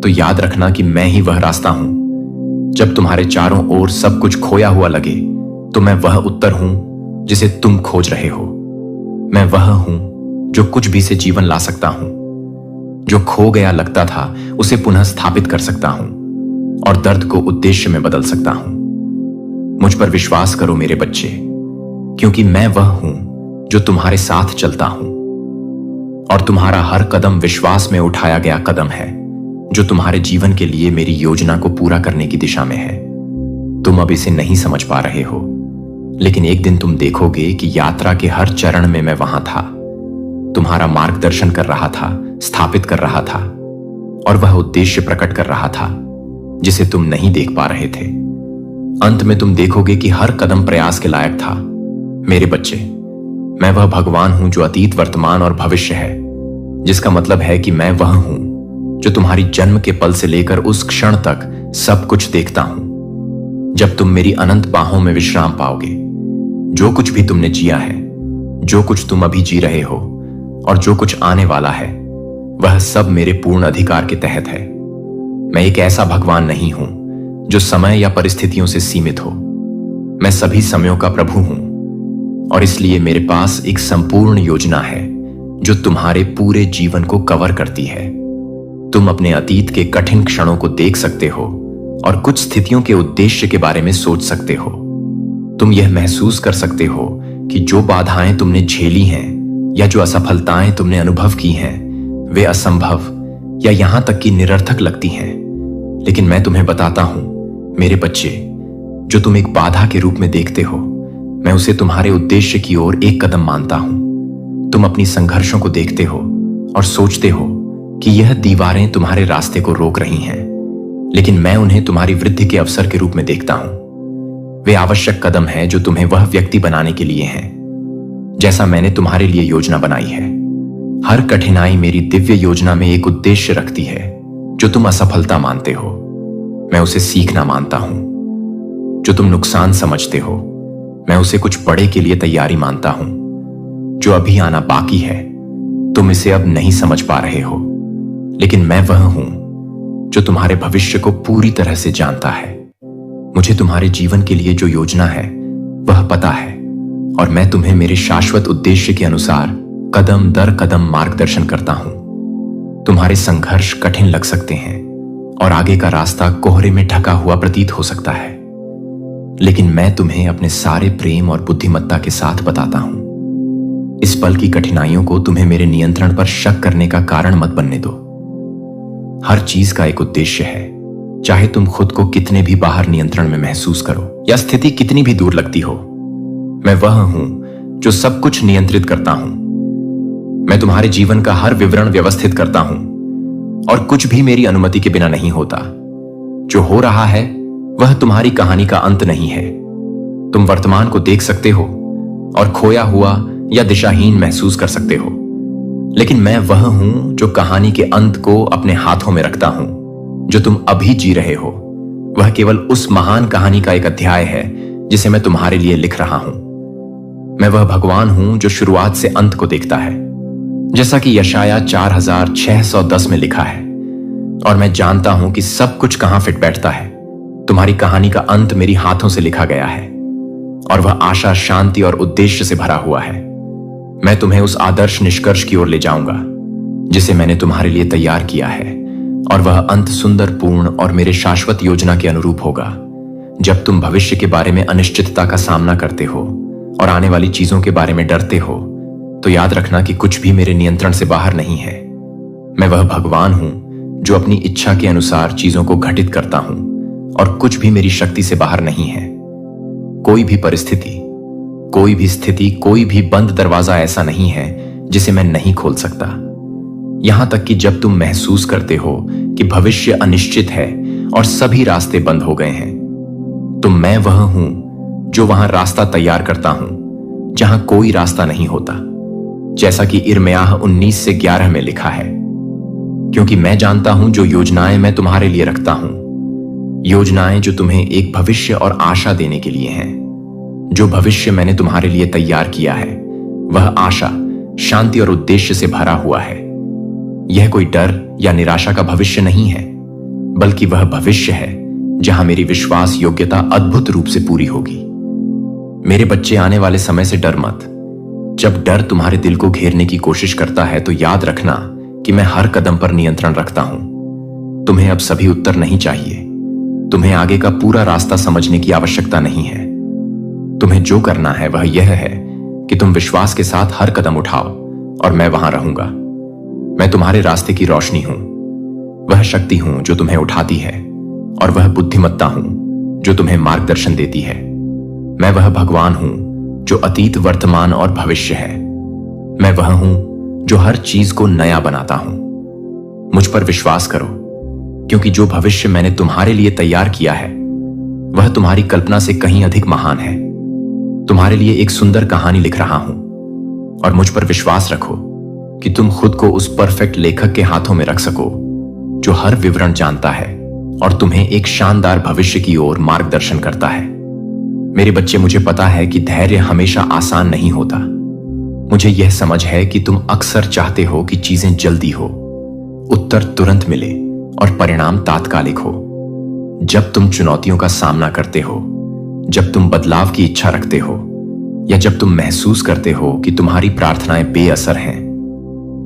तो याद रखना कि मैं ही वह रास्ता हूं। जब तुम्हारे चारों ओर सब कुछ खोया हुआ लगे, तो मैं वह उत्तर हूं जिसे तुम खोज रहे हो। मैं वह हूं जो कुछ भी से जीवन ला सकता हूं। जो खो गया लगता था, उसे पुनः स्थापित कर सकता हूं और दर्द को उद्देश्य में बदल सकता हूं। मुझ पर विश्वास करो मेरे बच्चे, क्योंकि मैं वह हूं जो तुम्हारे साथ चलता हूं, और तुम्हारा हर कदम विश्वास में उठाया गया कदम है जो तुम्हारे जीवन के लिए मेरी योजना को पूरा करने की दिशा में है। तुम अब इसे नहीं समझ पा रहे हो, लेकिन एक दिन तुम देखोगे कि यात्रा के हर चरण में मैं वहां था, तुम्हारा मार्गदर्शन कर रहा था, स्थापित कर रहा था, और वह उद्देश्य प्रकट कर रहा था जिसे तुम नहीं देख पा रहे थे। अंत में तुम देखोगे कि हर कदम प्रयास के लायक था। मेरे बच्चे, मैं वह भगवान हूं जो अतीत, वर्तमान और भविष्य है, जिसका मतलब है कि मैं वह हूं जो तुम्हारी जन्म के पल से लेकर उस क्षण तक सब कुछ देखता हूं जब तुम मेरी अनंत बाहों में विश्राम पाओगे। जो कुछ भी तुमने जिया है, जो कुछ तुम अभी जी रहे हो और जो कुछ आने वाला है, वह सब मेरे पूर्ण अधिकार के तहत है। मैं एक ऐसा भगवान नहीं हूं जो समय या परिस्थितियों से सीमित हो। मैं सभी समयों का प्रभु हूं, और इसलिए मेरे पास एक संपूर्ण योजना है जो तुम्हारे पूरे जीवन को कवर करती है। तुम अपने अतीत के कठिन क्षणों को देख सकते हो और कुछ स्थितियों के उद्देश्य के बारे में सोच सकते हो। तुम यह महसूस कर सकते हो कि जो बाधाएं तुमने झेली हैं या जो असफलताएं तुमने अनुभव की हैं, वे असंभव या यहां तक कि निरर्थक लगती हैं। लेकिन मैं तुम्हें बताता हूं मेरे बच्चे, जो तुम एक बाधा के रूप में देखते हो, मैं उसे तुम्हारे उद्देश्य की ओर एक कदम मानता हूं। तुम अपनी संघर्षों को देखते हो और सोचते हो कि यह दीवारें तुम्हारे रास्ते को रोक रही हैं, लेकिन मैं उन्हें तुम्हारी वृद्धि के अवसर के रूप में देखता हूं। वे आवश्यक कदम हैं जो तुम्हें वह व्यक्ति बनाने के लिए हैं जैसा मैंने तुम्हारे लिए योजना बनाई है। हर कठिनाई मेरी दिव्य योजना में एक उद्देश्य रखती है। जो तुम असफलता मानते हो, मैं उसे सीखना मानता हूं। जो तुम नुकसान समझते हो, मैं उसे कुछ बड़े के लिए तैयारी मानता हूं। जो अभी आना बाकी है, तुम इसे अब नहीं समझ पा रहे हो, लेकिन मैं वह हूं जो तुम्हारे भविष्य को पूरी तरह से जानता है। मुझे तुम्हारे जीवन के लिए जो योजना है वह पता है, और मैं तुम्हें मेरे शाश्वत उद्देश्य के अनुसार कदम दर कदम मार्गदर्शन करता हूं। तुम्हारे संघर्ष कठिन लग सकते हैं और आगे का रास्ता कोहरे में ढका हुआ प्रतीत हो सकता है, लेकिन मैं तुम्हें अपने सारे प्रेम और बुद्धिमत्ता के साथ बताता हूं। इस पल की कठिनाइयों को तुम्हें मेरे नियंत्रण पर शक करने का कारण मत बनने दो। हर चीज का एक उद्देश्य है, चाहे तुम खुद को कितने भी बाहर नियंत्रण में महसूस करो या स्थिति कितनी भी दूर लगती हो। मैं वह हूं जो सब कुछ नियंत्रित करता हूं। मैं तुम्हारे जीवन का हर विवरण व्यवस्थित करता हूं, और कुछ भी मेरी अनुमति के बिना नहीं होता। जो हो रहा है वह तुम्हारी कहानी का अंत नहीं है। तुम वर्तमान को देख सकते हो और खोया हुआ या दिशाहीन महसूस कर सकते हो, लेकिन मैं वह हूं जो कहानी के अंत को अपने हाथों में रखता हूं। जो तुम अभी जी रहे हो वह केवल उस महान कहानी का एक अध्याय है जिसे मैं तुम्हारे लिए लिख रहा हूं। मैं वह भगवान हूं जो शुरुआत से अंत को देखता है, जैसा कि यशाया 4610 में लिखा है, और मैं जानता हूं कि सब कुछ कहां फिट बैठता है। तुम्हारी कहानी का अंत मेरी हाथों से लिखा गया है, और वह आशा, शांति और उद्देश्य से भरा हुआ है। मैं तुम्हें उस आदर्श निष्कर्ष की ओर ले जाऊंगा जिसे मैंने तुम्हारे लिए तैयार किया है, और वह अंत सुंदर, पूर्ण और मेरे शाश्वत योजना के अनुरूप होगा। जब तुम भविष्य के बारे में अनिश्चितता का सामना करते हो और आने वाली चीजों के बारे में डरते हो, तो याद रखना कि कुछ भी मेरे नियंत्रण से बाहर नहीं है। मैं वह भगवान हूं जो अपनी इच्छा के अनुसार चीजों को घटित करता हूं, और कुछ भी मेरी शक्ति से बाहर नहीं है। कोई भी परिस्थिति, कोई भी स्थिति, कोई भी बंद दरवाजा ऐसा नहीं है जिसे मैं नहीं खोल सकता। यहां तक कि जब तुम महसूस करते हो कि भविष्य अनिश्चित है और सभी रास्ते बंद हो गए हैं, तो मैं वह हूं जो वहां रास्ता तैयार करता हूं जहां कोई रास्ता नहीं होता, जैसा कि इर्मियाह 19:11 में लिखा है। क्योंकि मैं जानता हूं जो योजनाएं मैं तुम्हारे लिए रखता हूं, योजनाएं जो तुम्हें एक भविष्य और आशा देने के लिए हैं। जो भविष्य मैंने तुम्हारे लिए तैयार किया है वह आशा, शांति और उद्देश्य से भरा हुआ है। यह कोई डर या निराशा का भविष्य नहीं है, बल्कि वह भविष्य है जहां मेरी विश्वास योग्यता अद्भुत रूप से पूरी होगी। मेरे बच्चे, आने वाले समय से डर मत। जब डर तुम्हारे दिल को घेरने की कोशिश करता है, तो याद रखना कि मैं हर कदम पर नियंत्रण रखता हूं। तुम्हें अब सभी उत्तर नहीं चाहिए। तुम्हें आगे का पूरा रास्ता समझने की आवश्यकता नहीं है। तुम्हें जो करना है वह यह है कि तुम विश्वास के साथ हर कदम उठाओ, और मैं वहां रहूंगा। मैं तुम्हारे रास्ते की रोशनी हूं, वह शक्ति हूं जो तुम्हें उठाती है, और वह बुद्धिमत्ता हूं जो तुम्हें मार्गदर्शन देती है। मैं वह भगवान हूं जो अतीत, वर्तमान और भविष्य है। मैं वह हूं जो हर चीज को नया बनाता हूं। मुझ पर विश्वास करो, क्योंकि जो भविष्य मैंने तुम्हारे लिए तैयार किया है वह तुम्हारी कल्पना से कहीं अधिक महान है। तुम्हारे लिए एक सुंदर कहानी लिख रहा हूं, और मुझ पर विश्वास रखो कि तुम खुद को उस परफेक्ट लेखक के हाथों में रख सको जो हर विवरण जानता है और तुम्हें एक शानदार भविष्य की ओर मार्गदर्शन करता है। मेरे बच्चे, मुझे पता है कि धैर्य हमेशा आसान नहीं होता। मुझे यह समझ है कि तुम अक्सर चाहते हो कि चीजें जल्दी हो, उत्तर तुरंत मिले और परिणाम तात्कालिक हो। जब तुम चुनौतियों का सामना करते हो, जब तुम बदलाव की इच्छा रखते हो, या जब तुम महसूस करते हो कि तुम्हारी प्रार्थनाएं बेअसर हैं,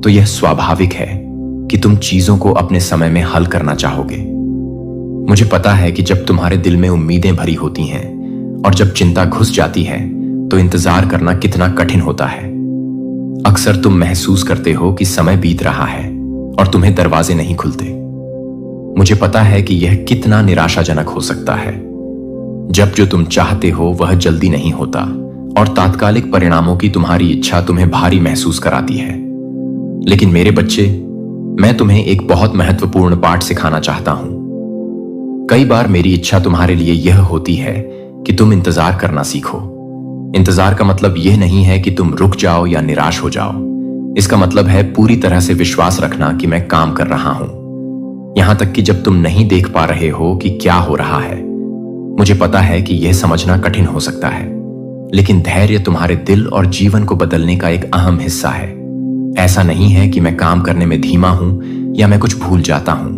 तो यह स्वाभाविक है कि तुम चीजों को अपने समय में हल करना चाहोगे। मुझे पता है कि जब तुम्हारे दिल में उम्मीदें भरी होती हैं और जब चिंता घुस जाती है, तो इंतजार करना कितना कठिन होता है। अक्सर तुम महसूस करते हो कि समय बीत रहा है और तुम्हें दरवाजे नहीं खुलते। मुझे पता है कि यह कितना निराशाजनक हो सकता है। जब जो तुम चाहते हो वह जल्दी नहीं होता, और तात्कालिक परिणामों की तुम्हारी इच्छा तुम्हें भारी महसूस कराती है। लेकिन मेरे बच्चे, मैं तुम्हें एक बहुत महत्वपूर्ण पाठ सिखाना चाहता हूं। कई बार मेरी इच्छा तुम्हारे लिए यह होती है कि तुम इंतजार करना सीखो। इंतजार का मतलब यह नहीं है कि तुम रुक जाओ या निराश हो जाओ। इसका मतलब है पूरी तरह से विश्वास रखना कि मैं काम कर रहा हूं, यहां तक कि जब तुम नहीं देख पा रहे हो कि क्या हो रहा है। मुझे पता है कि यह समझना कठिन हो सकता है, लेकिन धैर्य तुम्हारे दिल और जीवन को बदलने का एक अहम हिस्सा है। ऐसा नहीं है कि मैं काम करने में धीमा हूं या मैं कुछ भूल जाता हूं।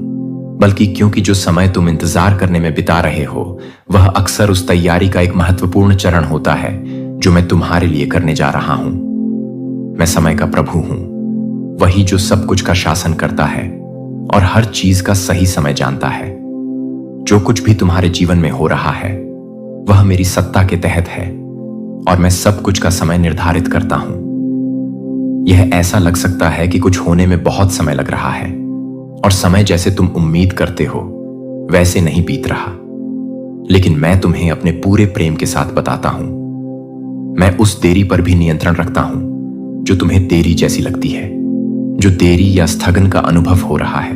बल्कि क्योंकि जो समय तुम इंतजार करने में बिता रहे हो वह अक्सर उस तैयारी का एक महत्वपूर्ण चरण होता है जो मैं तुम्हारे लिए करने जा रहा हूं। मैं समय का प्रभु हूं, वही जो सब कुछ का शासन करता है और हर चीज का सही समय जानता है। जो कुछ भी तुम्हारे जीवन में हो रहा है वह मेरी सत्ता के तहत है और मैं सब कुछ का समय निर्धारित करता हूं। यह ऐसा लग सकता है कि कुछ होने में बहुत समय लग रहा है और समय जैसे तुम उम्मीद करते हो वैसे नहीं बीत रहा, लेकिन मैं तुम्हें अपने पूरे प्रेम के साथ बताता हूं, मैं उस देरी पर भी नियंत्रण रखता हूं जो तुम्हें देरी जैसी लगती है। जो देरी या स्थगन का अनुभव हो रहा है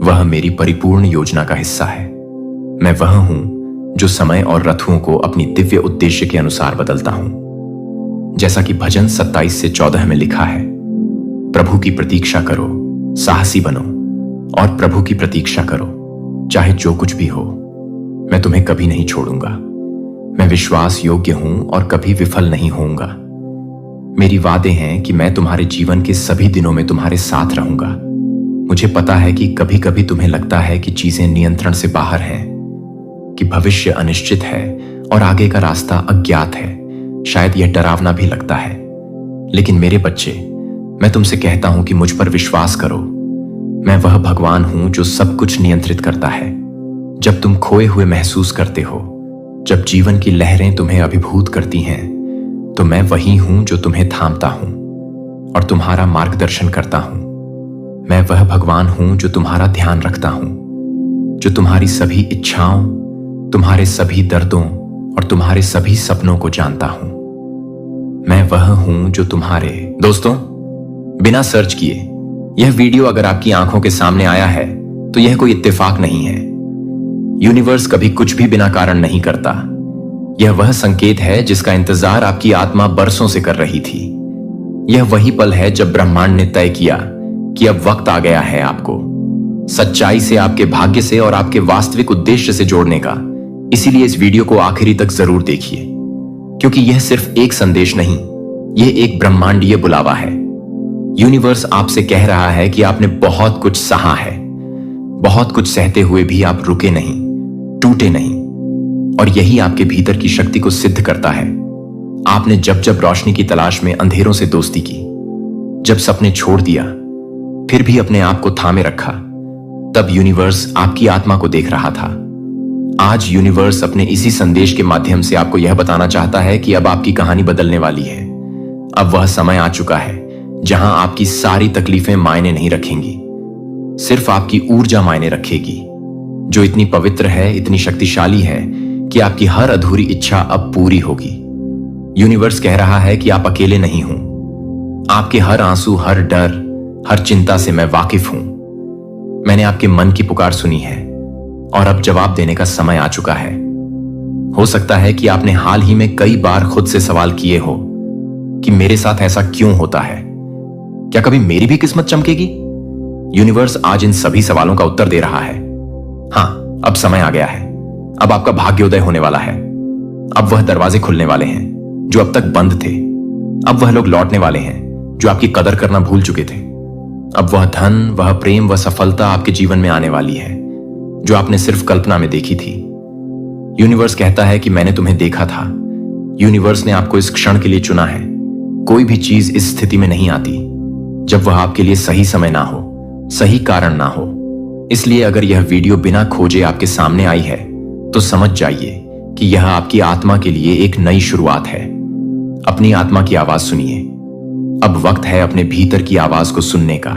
वह मेरी परिपूर्ण योजना का हिस्सा है। मैं वह हूं जो समय और ऋतुओं को अपनी दिव्य उद्देश्य के अनुसार बदलता हूं। जैसा कि भजन 27 से 14 में लिखा है, प्रभु की प्रतीक्षा करो, साहसी बनो और प्रभु की प्रतीक्षा करो, चाहे जो कुछ भी हो, मैं तुम्हें कभी नहीं छोड़ूंगा। मैं विश्वास योग्य हूं और कभी विफल नहीं होऊंगा। मेरी वादे हैं कि मैं तुम्हारे जीवन के सभी दिनों में तुम्हारे साथ रहूंगा। मुझे पता है कि कभी कभी तुम्हें लगता है कि चीजें नियंत्रण से बाहर हैं, कि भविष्य अनिश्चित है और आगे का रास्ता अज्ञात है। शायद यह डरावना भी लगता है, लेकिन मेरे बच्चे, मैं तुमसे कहता हूं कि मुझ पर विश्वास करो। मैं वह भगवान हूं जो सब कुछ नियंत्रित करता है। जब तुम खोए हुए महसूस करते हो, जब जीवन की लहरें तुम्हें अभिभूत करती हैं, तो मैं वही हूं जो तुम्हें थामता हूं और तुम्हारा मार्गदर्शन करता हूं। मैं वह भगवान हूं जो तुम्हारा ध्यान रखता हूं, जो तुम्हारी सभी इच्छाओं, तुम्हारे सभी दर्दों और तुम्हारे सभी सपनों को जानता हूं। मैं वह हूं जो तुम्हारे दोस्तों, बिना सर्च किए यह वीडियो अगर आपकी आंखों के सामने आया है तो यह कोई इत्तेफाक नहीं है। यूनिवर्स कभी कुछ भी बिना कारण नहीं करता। यह वह संकेत है जिसका इंतजार आपकी आत्मा बरसों से कर रही थी। यह वही पल है जब ब्रह्मांड ने तय किया कि अब वक्त आ गया है आपको सच्चाई से, आपके भाग्य से और आपके वास्तविक उद्देश्य से जोड़ने का। इसीलिए इस वीडियो को आखिरी तक जरूर देखिए, क्योंकि यह सिर्फ एक संदेश नहीं, यह एक ब्रह्मांडीय बुलावा है। यूनिवर्स आपसे कह रहा है कि आपने बहुत कुछ सहा है, बहुत कुछ सहते हुए भी आप रुके नहीं, टूटे नहीं, और यही आपके भीतर की शक्ति को सिद्ध करता है। आपने जब जब रोशनी की तलाश में अंधेरों से दोस्ती की, जब सपने छोड़ दिया फिर भी अपने आप को थामे रखा, तब यूनिवर्स आपकी आत्मा को देख रहा था। आज यूनिवर्स अपने इसी संदेश के माध्यम से आपको यह बताना चाहता है कि अब आपकी कहानी बदलने वाली है। अब वह समय आ चुका है जहां आपकी सारी तकलीफें मायने नहीं रखेंगी, सिर्फ आपकी ऊर्जा मायने रखेगी, जो इतनी पवित्र है, इतनी शक्तिशाली है कि आपकी हर अधूरी इच्छा अब पूरी होगी। यूनिवर्स कह रहा है कि आप अकेले नहीं हो। आपके हर आंसू, हर डर, हर चिंता से मैं वाकिफ हूं। मैंने आपके मन की पुकार सुनी है और अब जवाब देने का समय आ चुका है। हो सकता है कि आपने हाल ही में कई बार खुद से सवाल किए हो कि मेरे साथ ऐसा क्यों होता है, क्या कभी मेरी भी किस्मत चमकेगी? यूनिवर्स आज इन सभी सवालों का उत्तर दे रहा है। हां, अब समय आ गया है। अब आपका भाग्योदय होने वाला है। अब वह दरवाजे खुलने वाले हैं जो अब तक बंद थे। अब वह लोग लौटने वाले हैं जो आपकी कदर करना भूल चुके थे। अब वह धन, वह प्रेम, वह सफलता आपके जीवन में आने वाली है जो आपने सिर्फ कल्पना में देखी थी। यूनिवर्स कहता है कि मैंने तुम्हें देखा था। यूनिवर्स ने आपको इस क्षण के लिए चुना है। कोई भी चीज इस स्थिति में नहीं आती जब वह आपके लिए सही समय ना हो, सही कारण ना हो। इसलिए अगर यह वीडियो बिना खोजे आपके सामने आई है तो समझ जाइए कि यह आपकी आत्मा के लिए एक नई शुरुआत है। अपनी आत्मा की आवाज सुनिए। अब वक्त है अपने भीतर की आवाज को सुनने का,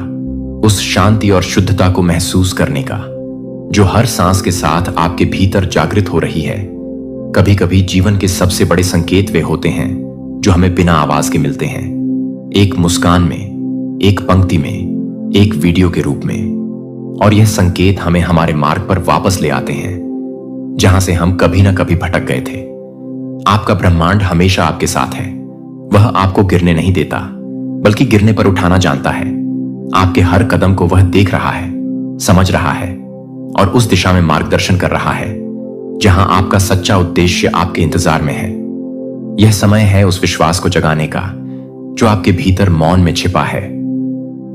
उस शांति और शुद्धता को महसूस करने का जो हर सांस के साथ आपके भीतर जागृत हो रही है। कभी कभी जीवन के सबसे बड़े संकेत वे होते हैं जो हमें बिना आवाज के मिलते हैं, एक मुस्कान में, एक पंक्ति में, एक वीडियो के रूप में। और यह संकेत हमें हमारे मार्ग पर वापस ले आते हैं जहां से हम कभी ना कभी भटक गए थे। आपका ब्रह्मांड हमेशा आपके साथ है। वह आपको गिरने नहीं देता, बल्कि गिरने पर उठाना जानता है। आपके हर कदम को वह देख रहा है, समझ रहा है और उस दिशा में मार्गदर्शन कर रहा है जहां आपका सच्चा उद्देश्य आपके इंतजार में है। यह समय है उस विश्वास को जगाने का जो आपके भीतर मौन में छिपा है।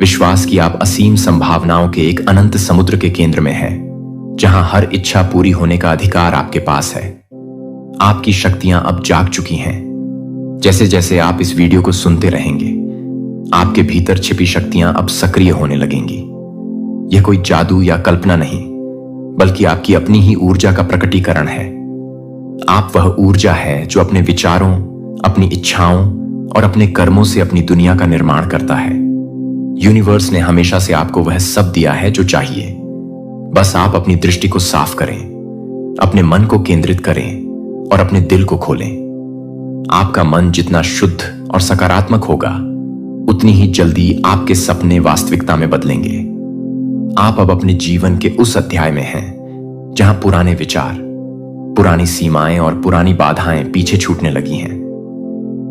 विश्वास कि आप असीम संभावनाओं के एक अनंत समुद्र के केंद्र में हैं। जहां हर इच्छा पूरी होने का अधिकार आपके पास है। आपकी शक्तियां अब जाग चुकी हैं। जैसे जैसे आप इस वीडियो को सुनते रहेंगे, आपके भीतर छिपी शक्तियां अब सक्रिय होने लगेंगी। यह कोई जादू या कल्पना नहीं, बल्कि आपकी अपनी ही ऊर्जा का प्रकटीकरण है। आप वह ऊर्जा है जो अपने विचारों, अपनी इच्छाओं और अपने कर्मों से अपनी दुनिया का निर्माण करता है। यूनिवर्स ने हमेशा से आपको वह सब दिया है जो चाहिए। बस आप अपनी दृष्टि को साफ करें, अपने मन को केंद्रित करें और अपने दिल को खोलें। आपका मन जितना शुद्ध और सकारात्मक होगा, उतनी ही जल्दी आपके सपने वास्तविकता में बदलेंगे। आप अब अपने जीवन के उस अध्याय में हैं जहां पुराने विचार, पुरानी सीमाएं और पुरानी बाधाएं पीछे छूटने लगी हैं।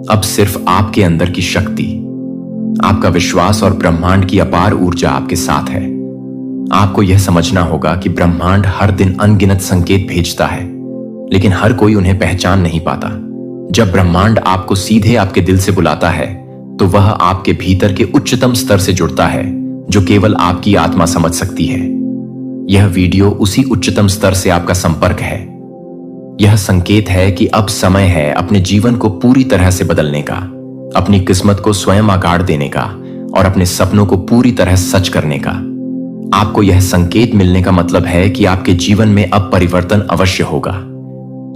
अब सिर्फ आपके अंदर की शक्ति, आपका विश्वास और ब्रह्मांड की अपार ऊर्जा आपके साथ है। आपको यह समझना होगा कि ब्रह्मांड हर दिन अनगिनत संकेत भेजता है, लेकिन हर कोई उन्हें पहचान नहीं पाता। जब ब्रह्मांड आपको सीधे आपके दिल से बुलाता है, तो वह आपके भीतर के उच्चतम स्तर से जुड़ता है, जो केवल आपकी आत्मा समझ सकती है। यह वीडियो उसी उच्चतम स्तर से आपका संपर्क है। यह संकेत है कि अब समय है अपने जीवन को पूरी तरह से बदलने का, अपनी किस्मत को स्वयं आकार देने का और अपने सपनों को पूरी तरह सच करने का। आपको यह संकेत मिलने का मतलब है कि आपके जीवन में अब परिवर्तन अवश्य होगा।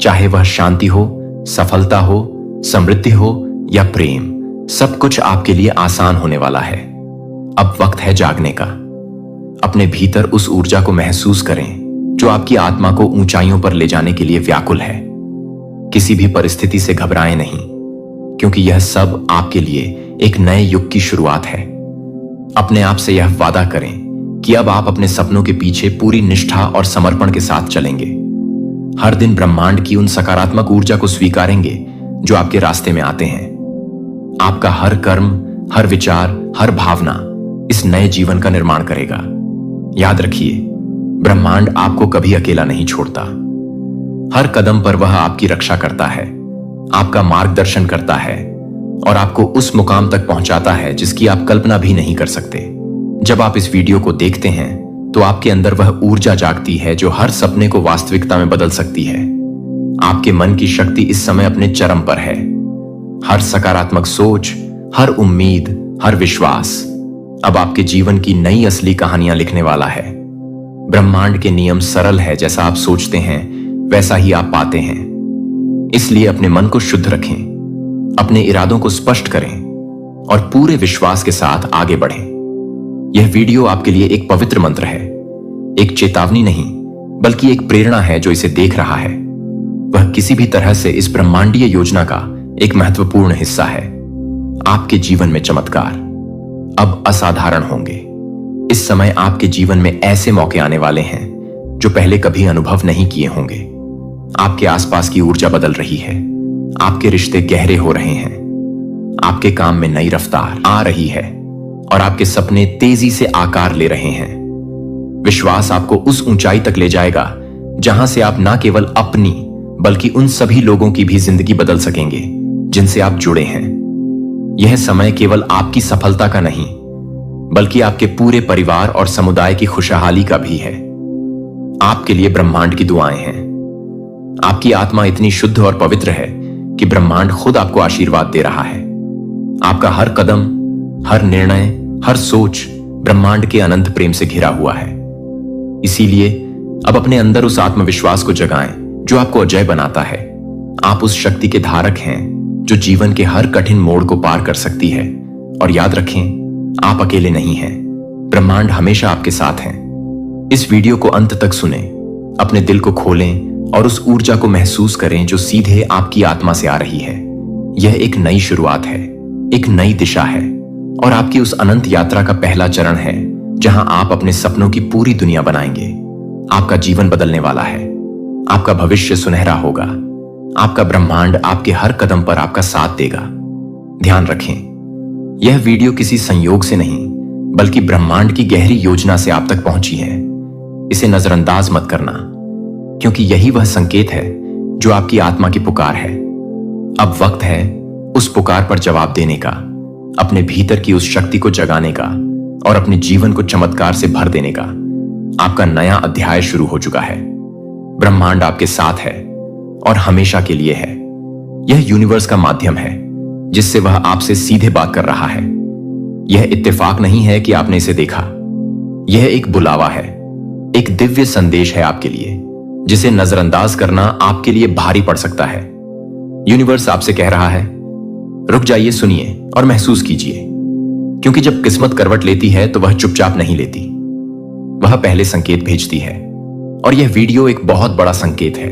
चाहे वह शांति हो, सफलता हो, समृद्धि हो या प्रेम, सब कुछ आपके लिए आसान होने वाला है। अब वक्त है जागने का। अपने भीतर उस ऊर्जा को महसूस करें जो आपकी आत्मा को ऊंचाइयों पर ले जाने के लिए व्याकुल है। किसी भी परिस्थिति से घबराएं नहीं, क्योंकि यह सब आपके लिए एक नए युग की शुरुआत है। अपने आप से यह वादा करें कि अब आप अपने सपनों के पीछे पूरी निष्ठा और समर्पण के साथ चलेंगे। हर दिन ब्रह्मांड की उन सकारात्मक ऊर्जा को स्वीकारेंगे जो आपके रास्ते में आते हैं। आपका हर कर्म, हर विचार, हर भावना इस नए जीवन का निर्माण करेगा। याद रखिए, ब्रह्मांड आपको कभी अकेला नहीं छोड़ता। हर कदम पर वह आपकी रक्षा करता है, आपका मार्गदर्शन करता है और आपको उस मुकाम तक पहुंचाता है जिसकी आप कल्पना भी नहीं कर सकते। जब आप इस वीडियो को देखते हैं, तो आपके अंदर वह ऊर्जा जागती है जो हर सपने को वास्तविकता में बदल सकती है। आपके मन की शक्ति इस समय अपने चरम पर है। हर सकारात्मक सोच, हर उम्मीद, हर विश्वास अब आपके जीवन की नई असली कहानियां लिखने वाला है। ब्रह्मांड के नियम सरल है, जैसा आप सोचते हैं वैसा ही आप पाते हैं। इसलिए अपने मन को शुद्ध रखें, अपने इरादों को स्पष्ट करें और पूरे विश्वास के साथ आगे बढ़ें। यह वीडियो आपके लिए एक पवित्र मंत्र है, एक चेतावनी नहीं, बल्कि एक प्रेरणा है जो इसे देख रहा है। वह किसी भी तरह से इस ब्रह्मांडीय योजना का एक महत्वपूर्ण हिस्सा है। आपके जीवन में चमत्कार अब असाधारण होंगे। इस समय आपके जीवन में ऐसे मौके आने वाले हैं जो पहले कभी अनुभव नहीं किए होंगे। आपके आसपास की ऊर्जा बदल रही है, आपके रिश्ते गहरे हो रहे हैं, आपके काम में नई रफ्तार आ रही है और आपके सपने तेजी से आकार ले रहे हैं। विश्वास आपको उस ऊंचाई तक ले जाएगा जहां से आप न केवल अपनी, बल्कि उन सभी लोगों की भी जिंदगी बदल सकेंगे जिनसे आप जुड़े हैं। यह समय केवल आपकी सफलता का नहीं, बल्कि आपके पूरे परिवार और समुदाय की खुशहाली का भी है। आपके लिए ब्रह्मांड की दुआएं हैं। आपकी आत्मा इतनी शुद्ध और पवित्र है कि ब्रह्मांड खुद आपको आशीर्वाद दे रहा है। आपका हर कदम, हर निर्णय, हर सोच ब्रह्मांड के अनंत प्रेम से घिरा हुआ है। इसीलिए अब अपने अंदर उस आत्मविश्वास को जगाएं जो आपको अजय बनाता है। आप उस शक्ति के धारक हैं जो जीवन के हर कठिन मोड़ को पार कर सकती है। और याद रखें, आप अकेले नहीं हैं, ब्रह्मांड हमेशा आपके साथ है। इस वीडियो को अंत तक सुने, अपने दिल को खोलें और उस ऊर्जा को महसूस करें जो सीधे आपकी आत्मा से आ रही है। यह एक नई शुरुआत है, एक नई दिशा है और आपकी उस अनंत यात्रा का पहला चरण है जहां आप अपने सपनों की पूरी दुनिया बनाएंगे। आपका जीवन बदलने वाला है, आपका भविष्य सुनहरा होगा, आपका ब्रह्मांड आपके हर कदम पर आपका साथ देगा। ध्यान रखें, यह वीडियो किसी संयोग से नहीं, बल्कि ब्रह्मांड की गहरी योजना से आप तक पहुंची है। इसे नजरअंदाज मत करना, क्योंकि यही वह संकेत है जो आपकी आत्मा की पुकार है। अब वक्त है उस पुकार पर जवाब देने का, अपने भीतर की उस शक्ति को जगाने का और अपने जीवन को चमत्कार से भर देने का। आपका नया अध्याय शुरू हो चुका है। ब्रह्मांड आपके साथ है और हमेशा के लिए है। यह यूनिवर्स का माध्यम है जिससे वह आपसे सीधे बात कर रहा है। यह इत्तेफाक नहीं है कि आपने इसे देखा। यह एक बुलावा है, एक दिव्य संदेश है आपके लिए, जिसे नजरअंदाज करना आपके लिए भारी पड़ सकता है। यूनिवर्स आपसे कह रहा है, रुक जाइए, सुनिए और महसूस कीजिए, क्योंकि जब किस्मत करवट लेती है तो वह चुपचाप नहीं लेती, वह पहले संकेत भेजती है। और यह वीडियो एक बहुत बड़ा संकेत है।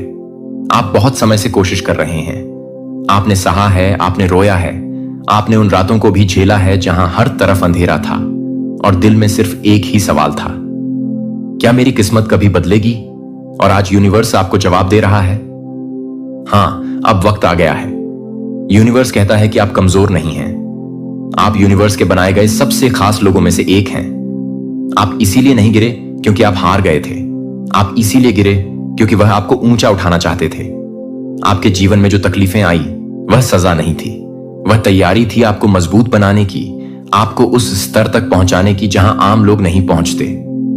आप बहुत समय से कोशिश कर रहे हैं, आपने सहा है, आपने रोया है, आपने उन रातों को भी झेला है जहां हर तरफ अंधेरा था और दिल में सिर्फ एक ही सवाल था, क्या मेरी किस्मत कभी बदलेगी? और आज यूनिवर्स आपको जवाब दे रहा है, हां, अब वक्त आ गया है। यूनिवर्स कहता है कि आप कमजोर नहीं हैं, आप यूनिवर्स के बनाए गए सबसे खास लोगों में से एक हैं। आप इसीलिए नहीं गिरे क्योंकि आप हार गए थे, आप इसीलिए गिरे क्योंकि वह आपको ऊंचा उठाना चाहते थे। आपके जीवन में जो तकलीफें आई वह सजा नहीं थी, वह तैयारी थी आपको मजबूत बनाने की, आपको उस स्तर तक पहुंचाने की जहां आम लोग नहीं पहुंचते।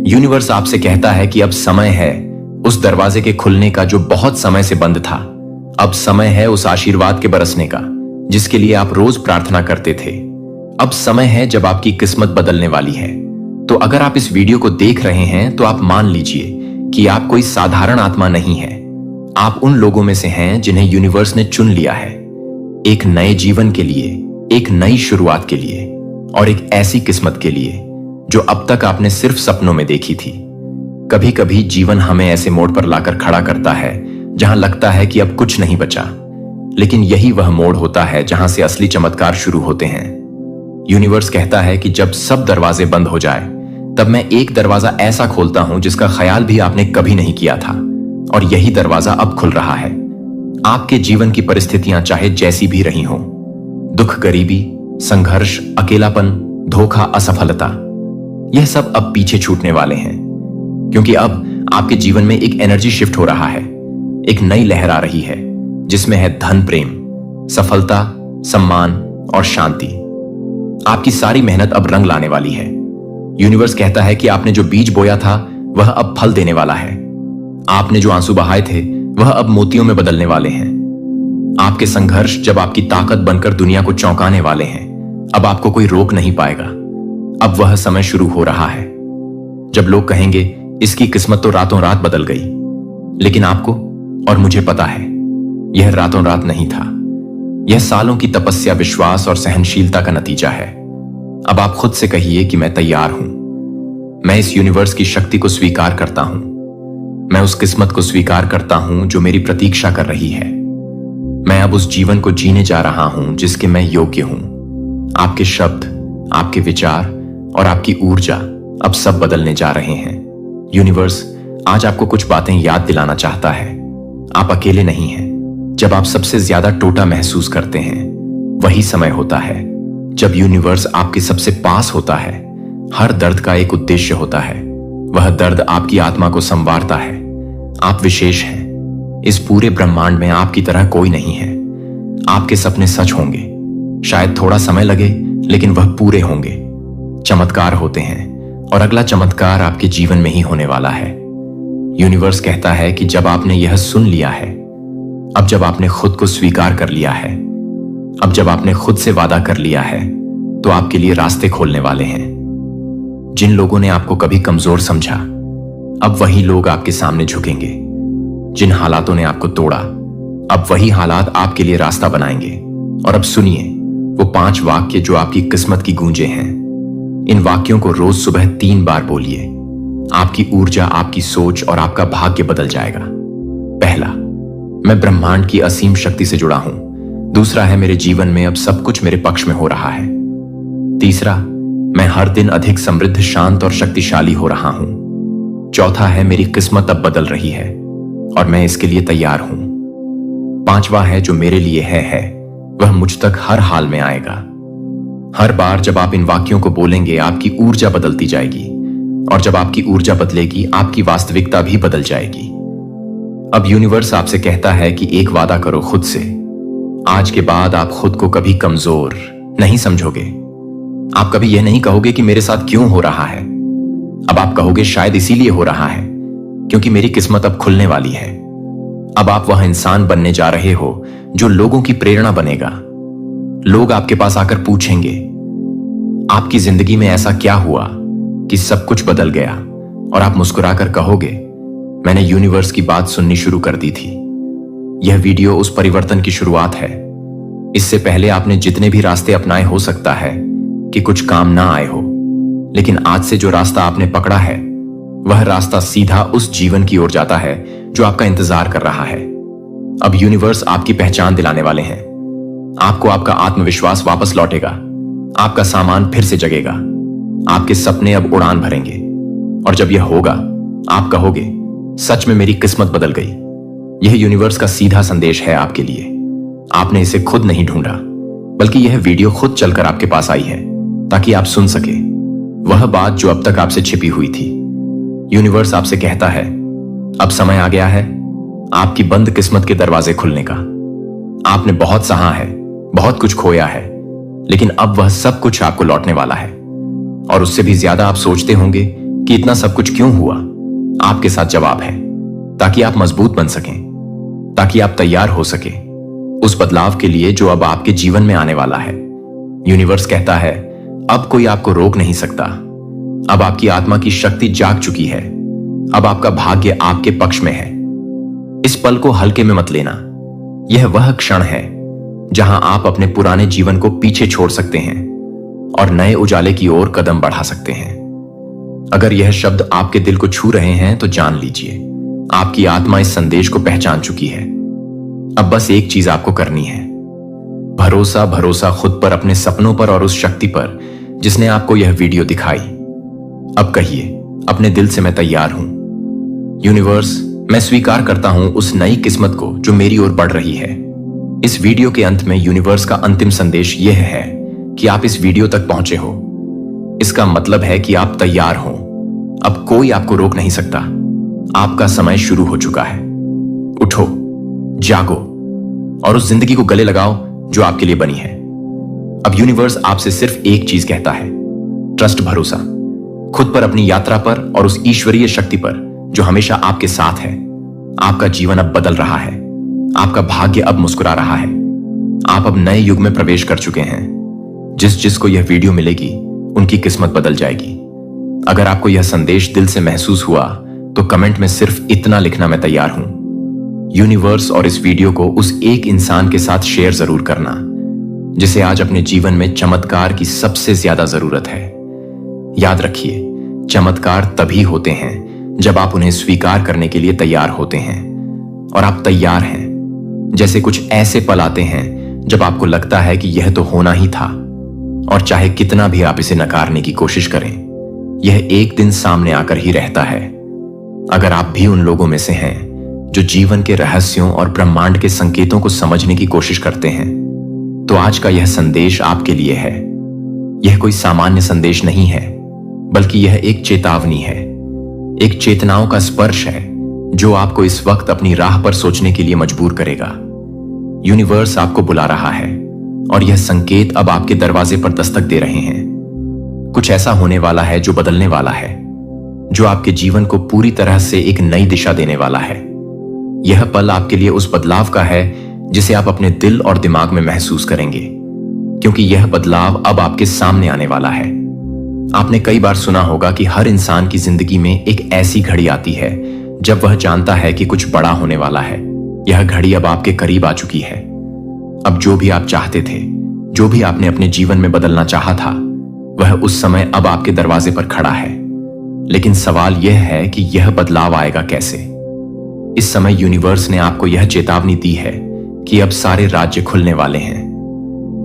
यूनिवर्स आपसे कहता है कि अब समय है उस दरवाजे के खुलने का जो बहुत समय से बंद था। अब समय है उस आशीर्वाद के बरसने का जिसके लिए आप रोज प्रार्थना करते थे। अब समय है जब आपकी किस्मत बदलने वाली है। तो अगर आप इस वीडियो को देख रहे हैं तो आप मान लीजिए कि आप कोई साधारण आत्मा नहीं है। आप उन लोगों में से हैं जिन्हें यूनिवर्स ने चुन लिया है, एक नए जीवन के लिए, एक नई शुरुआत के लिए और एक ऐसी किस्मत के लिए जो अब तक आपने सिर्फ सपनों में देखी थी। कभी कभी जीवन हमें ऐसे मोड़ पर लाकर खड़ा करता है जहां लगता है कि अब कुछ नहीं बचा, लेकिन यही वह मोड़ होता है जहां से असली चमत्कार शुरू होते हैं। यूनिवर्स कहता है कि जब सब दरवाजे बंद हो जाए तब मैं एक दरवाजा ऐसा खोलता हूं जिसका ख्याल भी आपने कभी नहीं किया था, और यही दरवाजा अब खुल रहा है। आपके जीवन की परिस्थितियां चाहे जैसी भी रही हों, दुख, गरीबी, संघर्ष, अकेलापन, धोखा, असफलता, यह सब अब पीछे छूटने वाले हैं, क्योंकि अब आपके जीवन में एक एनर्जी शिफ्ट हो रहा है, एक नई लहर आ रही है जिसमें है धन, प्रेम, सफलता, सम्मान और शांति। आपकी सारी मेहनत अब रंग लाने वाली है। यूनिवर्स कहता है कि आपने जो बीज बोया था वह अब फल देने वाला है। आपने जो आंसू बहाए थे वह अब मोतियों में बदलने वाले हैं। आपके संघर्ष जब आपकी ताकत बनकर दुनिया को चौंकाने वाले हैं, अब आपको कोई रोक नहीं पाएगा। अब वह समय शुरू हो रहा है जब लोग कहेंगे इसकी किस्मत तो रातों रात बदल गई, लेकिन आपको और मुझे पता है यह रातों रात नहीं था। यह सालों की तपस्या, विश्वास और सहनशीलता का नतीजा है। अब आप खुद से कहिए कि मैं तैयार हूं, मैं इस यूनिवर्स की शक्ति को स्वीकार करता हूं, मैं उस किस्मत को स्वीकार करता हूं जो मेरी प्रतीक्षा कर रही है। मैं अब उस जीवन को जीने जा रहा हूं जिसके मैं योग्य हूं। आपके शब्द, आपके विचार और आपकी ऊर्जा अब सब बदलने जा रहे हैं। यूनिवर्स आज आपको कुछ बातें याद दिलाना चाहता है। आप अकेले नहीं हैं। जब आप सबसे ज्यादा टूटा महसूस करते हैं, वही समय होता है जब यूनिवर्स आपके सबसे पास होता है। हर दर्द का एक उद्देश्य होता है। वह दर्द आपकी आत्मा को संवारता है। आप विशेष हैं। इस पूरे ब्रह्मांड में आपकी तरह कोई नहीं है। आपके सपने सच होंगे। शायद थोड़ा समय लगे, लेकिन वह पूरे होंगे। चमत्कार होते हैं और अगला चमत्कार आपके जीवन में ही होने वाला है। यूनिवर्स कहता है कि जब आपने यह सुन लिया है, अब जब आपने खुद को स्वीकार कर लिया है, अब जब आपने खुद से वादा कर लिया है, तो आपके लिए रास्ते खोलने वाले हैं। जिन लोगों ने आपको कभी कमजोर समझा, अब वही लोग आपके सामने झुकेंगे। जिन हालातों ने आपको तोड़ा, अब वही हालात आपके लिए रास्ता बनाएंगे। और अब सुनिए वो 5 वाक्य जो आपकी किस्मत की गूंजें हैं। इन वाक्यों को रोज सुबह 3 बार बोलिए। आपकी ऊर्जा, आपकी सोच और आपका भाग्य बदल जाएगा। पहला, मैं ब्रह्मांड की असीम शक्ति से जुड़ा हूं। दूसरा है, मेरे जीवन में अब सब कुछ मेरे पक्ष में हो रहा है। तीसरा, मैं हर दिन अधिक समृद्ध, शांत और शक्तिशाली हो रहा हूं। चौथा है, मेरी किस्मत अब बदल रही है और मैं इसके लिए तैयार हूं। पांचवा है, जो मेरे लिए है वह मुझ तक हर हाल में आएगा। हर बार जब आप इन वाक्यों को बोलेंगे, आपकी ऊर्जा बदलती जाएगी, और जब आपकी ऊर्जा बदलेगी, आपकी वास्तविकता भी बदल जाएगी। अब यूनिवर्स आपसे कहता है कि एक वादा करो खुद से। आज के बाद आप खुद को कभी कमजोर नहीं समझोगे। आप कभी यह नहीं कहोगे कि मेरे साथ क्यों हो रहा है। अब आप कहोगे शायद इसीलिए हो रहा है क्योंकि मेरी किस्मत अब खुलने वाली है। अब आप वह इंसान बनने जा रहे हो जो लोगों की प्रेरणा बनेगा। लोग आपके पास आकर पूछेंगे, आपकी जिंदगी में ऐसा क्या हुआ कि सब कुछ बदल गया? और आप मुस्कुराकर कहोगे, मैंने यूनिवर्स की बात सुननी शुरू कर दी थी। यह वीडियो उस परिवर्तन की शुरुआत है। इससे पहले आपने जितने भी रास्ते अपनाए, हो सकता है कि कुछ काम ना आए हो, लेकिन आज से जो रास्ता आपने पकड़ा है वह रास्ता सीधा उस जीवन की ओर जाता है जो आपका इंतजार कर रहा है। अब यूनिवर्स आपकी पहचान दिलाने वाले हैं। आपको आपका आत्मविश्वास वापस लौटेगा, आपका सामान फिर से जगेगा, आपके सपने अब उड़ान भरेंगे। और जब यह होगा आप कहोगे, सच में मेरी किस्मत बदल गई। यह यूनिवर्स का सीधा संदेश है आपके लिए। आपने इसे खुद नहीं ढूंढा, बल्कि यह वीडियो खुद चलकर आपके पास आई है ताकि आप सुन सके वह बात जो अब तक आपसे छिपी हुई थी। यूनिवर्स आपसे कहता है, अब समय आ गया है आपकी बंद किस्मत के दरवाजे खुलने का। आपने बहुत सहा है, बहुत कुछ खोया है, लेकिन अब वह सब कुछ आपको लौटने वाला है। और उससे भी ज्यादा आप सोचते होंगे कि इतना सब कुछ क्यों हुआ। आपके साथ जवाब है, ताकि आप मजबूत बन सकें, ताकि आप तैयार हो सके उस बदलाव के लिए जो अब आपके जीवन में आने वाला है। यूनिवर्स कहता है, अब कोई आपको रोक नहीं सकता। अब आपकी आत्मा की शक्ति जाग चुकी है। अब आपका भाग्य आपके पक्ष में है। इस पल को हल्के में मत लेना। यह वह क्षण है जहां आप अपने पुराने जीवन को पीछे छोड़ सकते हैं और नए उजाले की ओर कदम बढ़ा सकते हैं। अगर यह शब्द आपके दिल को छू रहे हैं तो जान लीजिए, आपकी आत्मा इस संदेश को पहचान चुकी है। अब बस एक चीज आपको करनी है, भरोसा। भरोसा खुद पर, अपने सपनों पर और उस शक्ति पर जिसने आपको यह वीडियो दिखाई। अब कहिए अपने दिल से, मैं तैयार हूं। यूनिवर्स, मैं स्वीकार करता हूं उस नई किस्मत को जो मेरी ओर बढ़ रही है। इस वीडियो के अंत में यूनिवर्स का अंतिम संदेश यह है कि आप इस वीडियो तक पहुंचे हो। इसका मतलब है कि आप तैयार हो। अब कोई आपको रोक नहीं सकता। आपका समय शुरू हो चुका है। उठो, जागो और उस जिंदगी को गले लगाओ जो आपके लिए बनी है। अब यूनिवर्स आपसे सिर्फ एक चीज कहता है, ट्रस्ट, भरोसा खुद पर, अपनी यात्रा पर और उस ईश्वरीय शक्ति पर जो हमेशा आपके साथ है। आपका जीवन अब बदल रहा है। आपका भाग्य अब मुस्कुरा रहा है। आप अब नए युग में प्रवेश कर चुके हैं। जिसको यह वीडियो मिलेगी उनकी किस्मत बदल जाएगी। अगर आपको यह संदेश दिल से महसूस हुआ तो कमेंट में सिर्फ इतना लिखना, मैं तैयार हूं। यूनिवर्स और इस वीडियो को उस एक इंसान के साथ शेयर जरूर करना जिसे आज अपने जीवन में चमत्कार की सबसे ज्यादा जरूरत है। याद रखिए, चमत्कार तभी होते हैं जब आप उन्हें स्वीकार करने के लिए तैयार होते हैं। और आप तैयार हैं। जैसे कुछ ऐसे पल आते हैं जब आपको लगता है कि यह तो होना ही था, और चाहे कितना भी आप इसे नकारने की कोशिश करें, यह एक दिन सामने आकर ही रहता है। अगर आप भी उन लोगों में से हैं जो जीवन के रहस्यों और ब्रह्मांड के संकेतों को समझने की कोशिश करते हैं, तो आज का यह संदेश आपके लिए है। यह कोई सामान्य संदेश नहीं है, बल्कि यह एक चेतावनी है, एक चेतनाओं का स्पर्श है जो आपको इस वक्त अपनी राह पर सोचने के लिए मजबूर करेगा। यूनिवर्स आपको बुला रहा है और यह संकेत अब आपके दरवाजे पर दस्तक दे रहे हैं। कुछ ऐसा होने वाला है जो बदलने वाला है, जो आपके जीवन को पूरी तरह से एक नई दिशा देने वाला है। यह पल आपके लिए उस बदलाव का है जिसे आप अपने दिल और दिमाग में महसूस करेंगे, क्योंकि यह बदलाव अब आपके सामने आने वाला है। आपने कई बार सुना होगा कि हर इंसान की जिंदगी में एक ऐसी घड़ी आती है जब वह जानता है कि कुछ बड़ा होने वाला है। यह घड़ी अब आपके करीब आ चुकी है। अब जो भी आप चाहते थे, जो भी आपने अपने जीवन में बदलना चाहा था, वह उस समय अब आपके दरवाजे पर खड़ा है। लेकिन सवाल यह है कि यह बदलाव आएगा कैसे? इस समय यूनिवर्स ने आपको यह चेतावनी दी है कि अब सारे राज्य खुलने वाले हैं।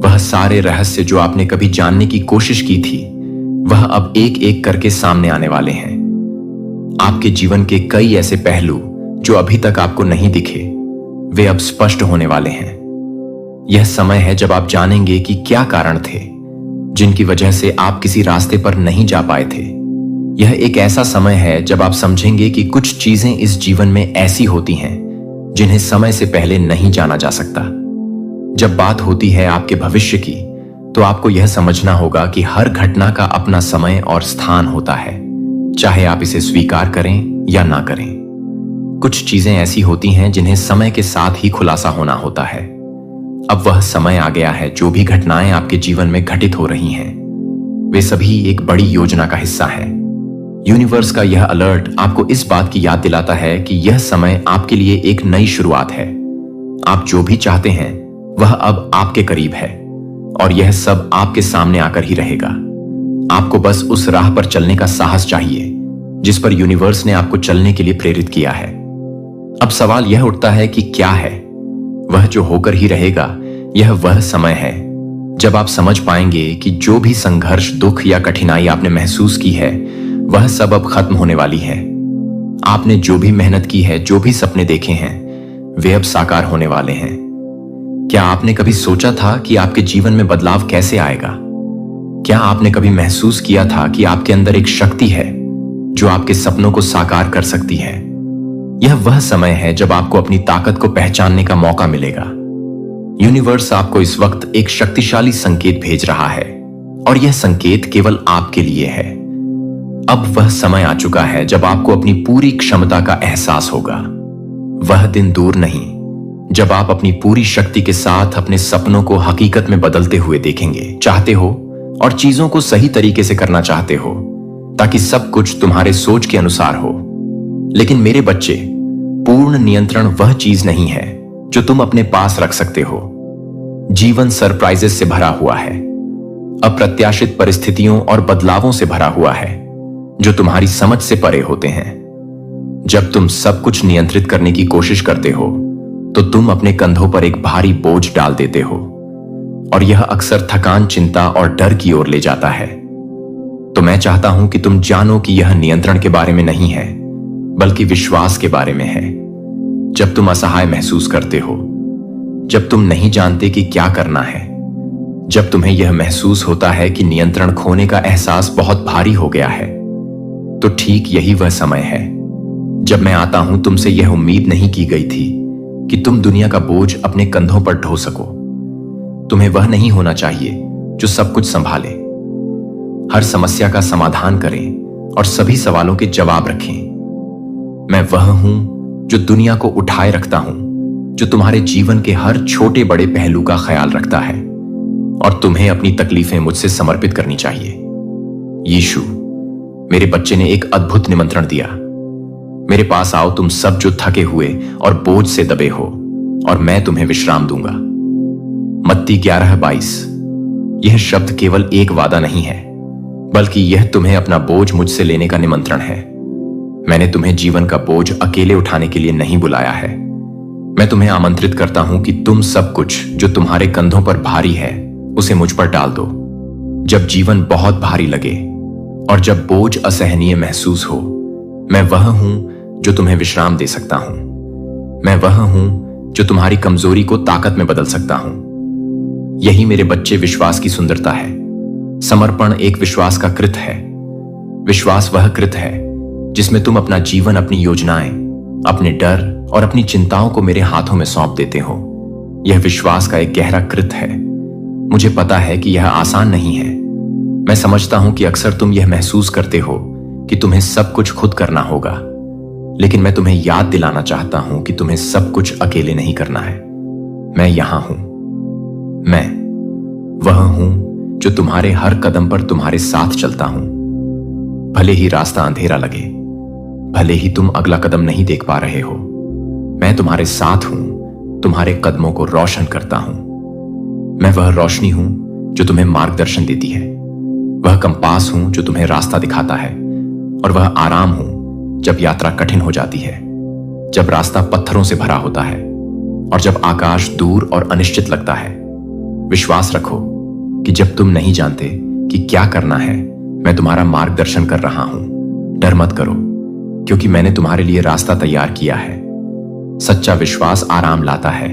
वह सारे रहस्य जो आपने कभी जानने की कोशिश की थी, वह अब एक एक करके सामने आने वाले हैं। आपके जीवन के कई ऐसे पहलू जो अभी तक आपको नहीं दिखे, वे अब स्पष्ट होने वाले हैं। यह समय है जब आप जानेंगे कि क्या कारण थे जिनकी वजह से आप किसी रास्ते पर नहीं जा पाए थे। यह एक ऐसा समय है जब आप समझेंगे कि कुछ चीजें इस जीवन में ऐसी होती हैं जिन्हें समय से पहले नहीं जाना जा सकता। जब बात होती है आपके भविष्य की, तो आपको यह समझना होगा कि हर घटना का अपना समय और स्थान होता है। चाहे आप इसे स्वीकार करें या ना करें। कुछ चीजें ऐसी होती हैं जिन्हें समय के साथ ही खुलासा होना होता है। अब वह समय आ गया है। जो भी घटनाएं आपके जीवन में घटित हो रही हैं, वे सभी एक बड़ी योजना का हिस्सा है। यूनिवर्स का यह अलर्ट आपको इस बात की याद दिलाता है कि यह समय आपके लिए एक नई शुरुआत है। आप जो भी चाहते हैं वह अब आपके करीब है और यह सब आपके सामने आकर ही रहेगा। आपको बस उस राह पर चलने का साहस चाहिए जिस पर यूनिवर्स ने आपको चलने के लिए प्रेरित किया है। अब सवाल यह उठता है कि क्या है वह जो होकर ही रहेगा। यह वह समय है जब आप समझ पाएंगे कि जो भी संघर्ष, दुख या कठिनाई आपने महसूस की है वह सब अब खत्म होने वाली है। आपने जो भी मेहनत की है, जो भी सपने देखे हैं, वे अब साकार होने वाले हैं। क्या आपने कभी सोचा था कि आपके जीवन में बदलाव कैसे आएगा? क्या आपने कभी महसूस किया था कि आपके अंदर एक शक्ति है जो आपके सपनों को साकार कर सकती है? यह वह समय है जब आपको अपनी ताकत को पहचानने का मौका मिलेगा। यूनिवर्स आपको इस वक्त एक शक्तिशाली संकेत भेज रहा है और यह संकेत केवल आपके लिए है। अब वह समय आ चुका है जब आपको अपनी पूरी क्षमता का एहसास होगा। वह दिन दूर नहीं जब आप अपनी पूरी शक्ति के साथ अपने सपनों को हकीकत में बदलते हुए देखेंगे। चाहते हो और चीजों को सही तरीके से करना चाहते हो ताकि सब कुछ तुम्हारे सोच के अनुसार हो। लेकिन मेरे बच्चे, पूर्ण नियंत्रण वह चीज नहीं है जो तुम अपने पास रख सकते हो। जीवन सरप्राइजेस से भरा हुआ है, अप्रत्याशित परिस्थितियों और बदलावों से भरा हुआ है जो तुम्हारी समझ से परे होते हैं। जब तुम सब कुछ नियंत्रित करने की कोशिश करते हो तो तुम अपने कंधों पर एक भारी बोझ डाल देते हो और यह अक्सर थकान, चिंता और डर की ओर ले जाता है। तो मैं चाहता हूं कि तुम जानो कि यह नियंत्रण के बारे में नहीं है बल्कि विश्वास के बारे में है। जब तुम असहाय महसूस करते हो, जब तुम नहीं जानते कि क्या करना है, जब तुम्हें यह महसूस होता है कि नियंत्रण खोने का एहसास बहुत भारी हो गया है, तो ठीक यही वह समय है जब मैं आता हूं। तुमसे यह उम्मीद नहीं की गई थी कि तुम दुनिया का बोझ अपने कंधों पर ढो सको। तुम्हें वह नहीं होना चाहिए जो सब कुछ संभाले, हर समस्या का समाधान करें और सभी सवालों के जवाब रखें। मैं वह हूं जो दुनिया को उठाए रखता हूं, जो तुम्हारे जीवन के हर छोटे बड़े पहलू का ख्याल रखता है और तुम्हें अपनी तकलीफें मुझसे समर्पित करनी चाहिए। यीशु, मेरे बच्चे ने एक अद्भुत निमंत्रण दिया। मेरे पास आओ तुम सब जो थके हुए और बोझ से दबे हो और मैं तुम्हें विश्राम दूंगा। मत्ती 11:22। यह शब्द केवल एक वादा नहीं है बल्कि यह तुम्हें अपना बोझ मुझसे लेने का निमंत्रण है। मैंने तुम्हें जीवन का बोझ अकेले उठाने के लिए नहीं बुलाया है। मैं तुम्हें आमंत्रित करता हूं कि तुम सब कुछ जो तुम्हारे कंधों पर भारी है उसे मुझ पर डाल दो। जब जीवन बहुत भारी लगे और जब बोझ असहनीय महसूस हो, मैं वह हूं जो तुम्हें विश्राम दे सकता हूं। मैं वह हूं जो तुम्हारी कमजोरी को ताकत में बदल सकता हूं। यही मेरे बच्चे विश्वास की सुंदरता है। समर्पण एक विश्वास का कृत है। विश्वास वह कृत है जिसमें तुम अपना जीवन, अपनी योजनाएं, अपने डर और अपनी चिंताओं को मेरे हाथों में सौंप देते हो। यह विश्वास का एक गहरा कृत है। मुझे पता है कि यह आसान नहीं है। मैं समझता हूं कि अक्सर तुम यह महसूस करते हो कि तुम्हें सब कुछ खुद करना होगा, लेकिन मैं तुम्हें याद दिलाना चाहता हूं कि तुम्हें सब कुछ अकेले नहीं करना है। मैं यहां हूं। मैं वह हूं जो तुम्हारे हर कदम पर तुम्हारे साथ चलता हूं। भले ही रास्ता अंधेरा लगे, भले ही तुम अगला कदम नहीं देख पा रहे हो, मैं तुम्हारे साथ हूं, तुम्हारे कदमों को रोशन करता हूं। मैं वह रोशनी हूं जो तुम्हें मार्गदर्शन देती है, वह कंपास हूं जो तुम्हें रास्ता दिखाता है, और वह आराम हूं जब यात्रा कठिन हो जाती है, जब रास्ता पत्थरों से भरा होता है और जब आकाश दूर और अनिश्चित लगता है। विश्वास रखो कि जब तुम नहीं जानते कि क्या करना है, मैं तुम्हारा मार्गदर्शन कर रहा हूं। डर मत करो, क्योंकि मैंने तुम्हारे लिए रास्ता तैयार किया है। सच्चा विश्वास आराम लाता है,